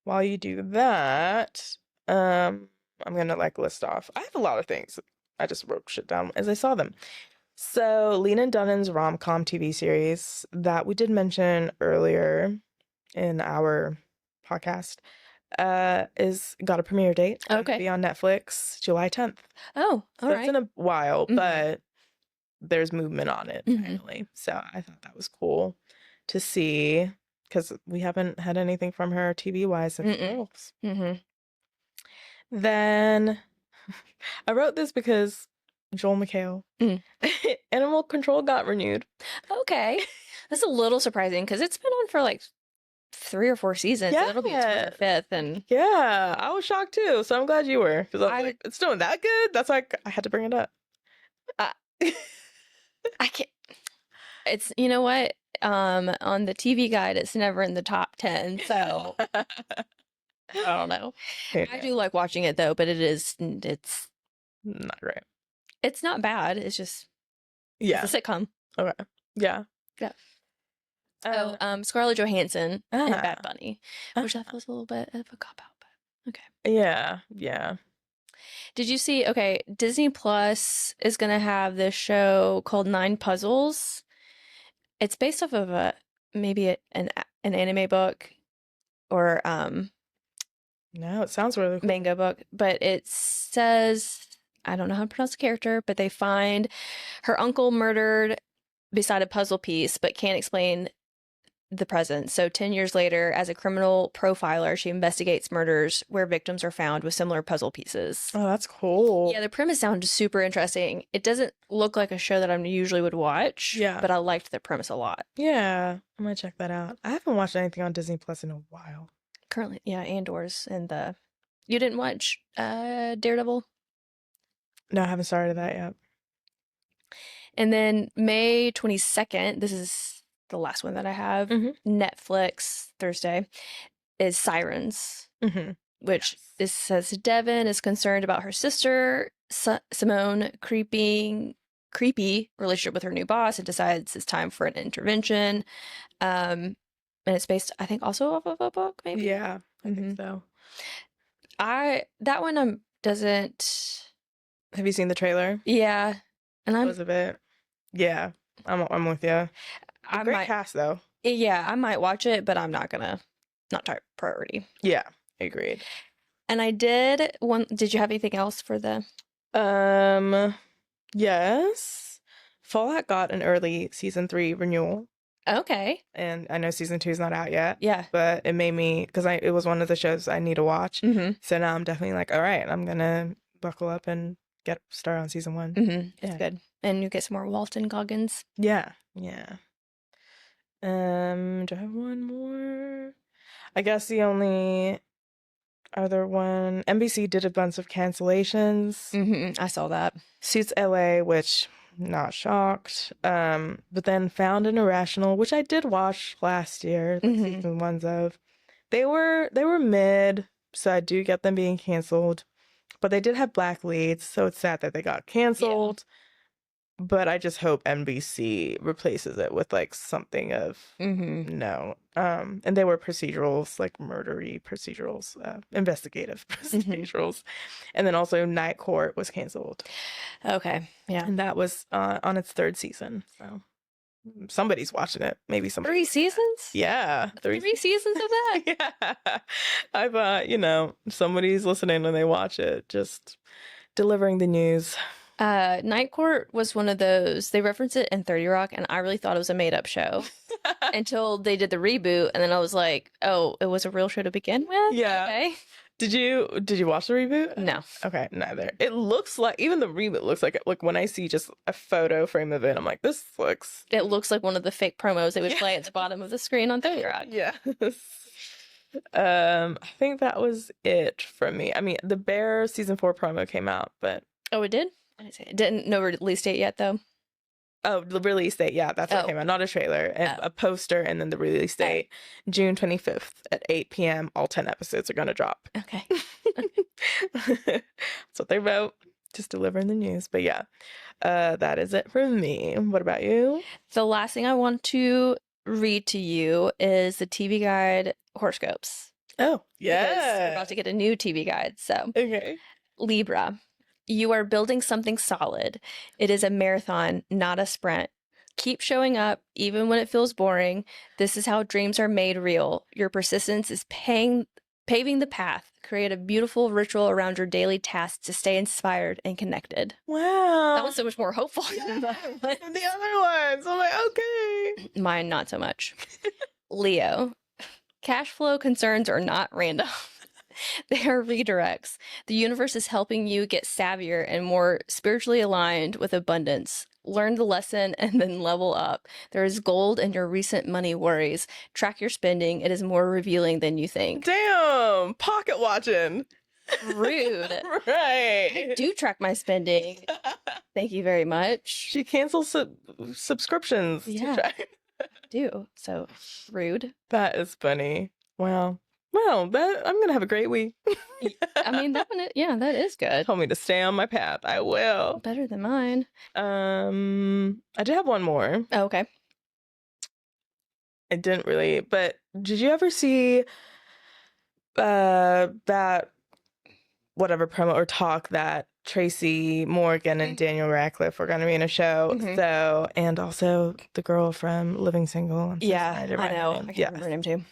While you do that, I'm gonna list off. I have a lot of things. I just wrote shit down as I saw them. So Lena Dunham's rom-com TV series that we did mention earlier in our podcast is got a premiere date. Okay. Be on Netflix July 10th. Oh, all right. It's in a while, but there's movement on it finally. So I thought that was cool to see because we haven't had anything from her TV wise since Girls. Then I wrote this because Joel McHale. Mm. Animal Control got renewed. Okay. That's a little surprising because it's been on for like 3 or 4 seasons. Yeah. It'll be its 4th or 5th, and Yeah, I was shocked too. So I'm glad you were, because I was I- like, it's doing that good. That's why I had to bring it up. I can't. It's, you know what? On the TV guide, it's never in the top 10, so I don't know. Yeah. I do like watching it though, but it's Not right. it's not bad. It's just Yeah. it's a sitcom. Okay. Yeah. Yeah. Scarlett Johansson and Bad Ah. Bunny, which that was a little bit of a cop out, but okay. Yeah. Yeah. Did you see? Okay, Disney Plus is gonna have this show called Nine Puzzles. It's based off of an anime book or No, it sounds really cool. manga book, but it says, I don't know how to pronounce the character, but they find her uncle murdered beside a puzzle piece, but can't explain the present. So 10 years later, as a criminal profiler, she investigates murders where victims are found with similar puzzle pieces. Oh, that's cool. Yeah, the premise sounds super interesting. It doesn't look like a show that I usually would watch, Yeah. but I liked the premise a lot. Yeah, I'm gonna check that out. I haven't watched anything on Disney Plus in a while. Currently, yeah, Andor's and you didn't watch Daredevil? No, I haven't started that yet. And then May 22nd, this is the last one that I have, Netflix, Thursday, is Sirens, which this says Devin is concerned about her sister, Simone, creepy relationship with her new boss, and decides it's time for an intervention. And it's based, I think, also off of a book, maybe? Yeah, I think so. That one doesn't... Have you seen the trailer? Yeah. And Was a bit. Yeah, I'm with you. Great cast though. Yeah, I might watch it, but I'm not top priority. Yeah, agreed. And I did one. Did you have anything else for the? Yes. Fallout got an early season 3 renewal. Okay. And I know season 2 is not out yet. Yeah. But it made me, because it was one of the shows I need to watch. So now I'm definitely like, all right, I'm gonna buckle up and get started on season 1. It's good. And you get some more Walton Goggins. Yeah. Yeah. Do I have one more? I guess the only other one, NBC did a bunch of cancellations. I saw that. Suits LA, which not shocked. But then Found and Irrational, which I did watch last year, season 1s of. They were mid, so I do get them being canceled. But they did have black leads, so it's sad that they got canceled. Yeah. But I just hope NBC replaces it with like something of no. And they were procedurals, like murdery procedurals, investigative procedurals. And then also Night Court was canceled. Okay. Yeah. And that was on its 3rd season. So somebody's watching it. Maybe somebody. 3 seasons? Yeah. 3 seasons of that? Yeah. I thought, somebody's listening and they watch it, just delivering the news. Night Court was one of those, they reference it in 30 Rock, and I really thought it was a made-up show until they did the reboot, and then I was like, oh, it was a real show to begin with? Yeah. Okay. Did you watch the reboot? No. Okay, neither. It looks like, even the reboot looks like it. Like when I see just a photo frame of it, I'm like, this looks... It looks like one of the fake promos they would play at the bottom of the screen on 30 Rock. Yes. I think that was it from me. I mean, the Bear season 4 promo came out, but... Oh, it did? I didn't see it. Didn't know release date yet, though. Oh, the release date. Yeah, that's what came out. Not a trailer, and a poster, and then the release date, June 25th at 8 p.m. All 10 episodes are going to drop. Okay. That's what they wrote. Just delivering the news. But yeah, that is it for me. What about you? The last thing I want to read to you is the TV guide horoscopes. Oh, yeah. Because we're about to get a new TV guide. So, okay. Libra. You are building something solid. It is a marathon, not a sprint. Keep showing up, even when it feels boring. This is how dreams are made real. Your persistence is paving the path. Create a beautiful ritual around your daily tasks to stay inspired and connected. Wow. That was so much more hopeful than the other one. The other ones. I'm like, okay. Mine, not so much. Leo. Cash flow concerns are not random. They are redirects. The universe is helping you get savvier and more spiritually aligned with abundance. Learn the lesson and then level up. There is gold in your recent money worries. Track your spending. It is more revealing than you think. Damn, pocket watching. Rude. Right. I do track my spending. Thank you very much. She cancels subscriptions. Yeah. To track. Do. So rude. That is funny. Wow. Well, I'm gonna have a great week. I mean, that one, yeah, that is good. Told me to stay on my path. I will. Better than mine. I did have one more. Oh, okay. I didn't really, but did you ever see that whatever promo or talk that Tracy Morgan and Daniel Radcliffe were going to be in a show? So, and also the girl from Living Single. I know. I can't remember her name too.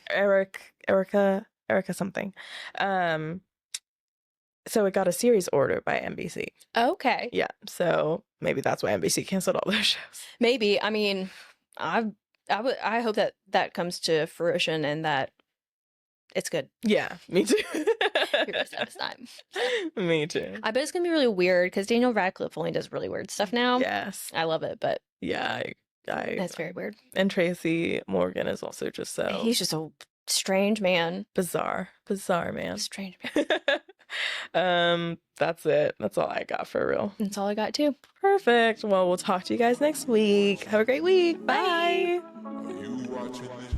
Erica something. So it got a series order by NBC. Okay. Yeah. So maybe that's why NBC canceled all those shows. Maybe. I mean, I hope that comes to fruition and that it's good. Yeah, me too. You're this time. Me too. I bet it's gonna be really weird because Daniel Radcliffe only does really weird stuff now. Yes. I love it, but yeah, that's very weird. And Tracy Morgan is also just so he's just a strange man. Bizarre man. Strange man. That's it. That's all I got for real. That's all I got too. Perfect. Well, we'll talk to you guys next week. Have a great week. Bye. Bye.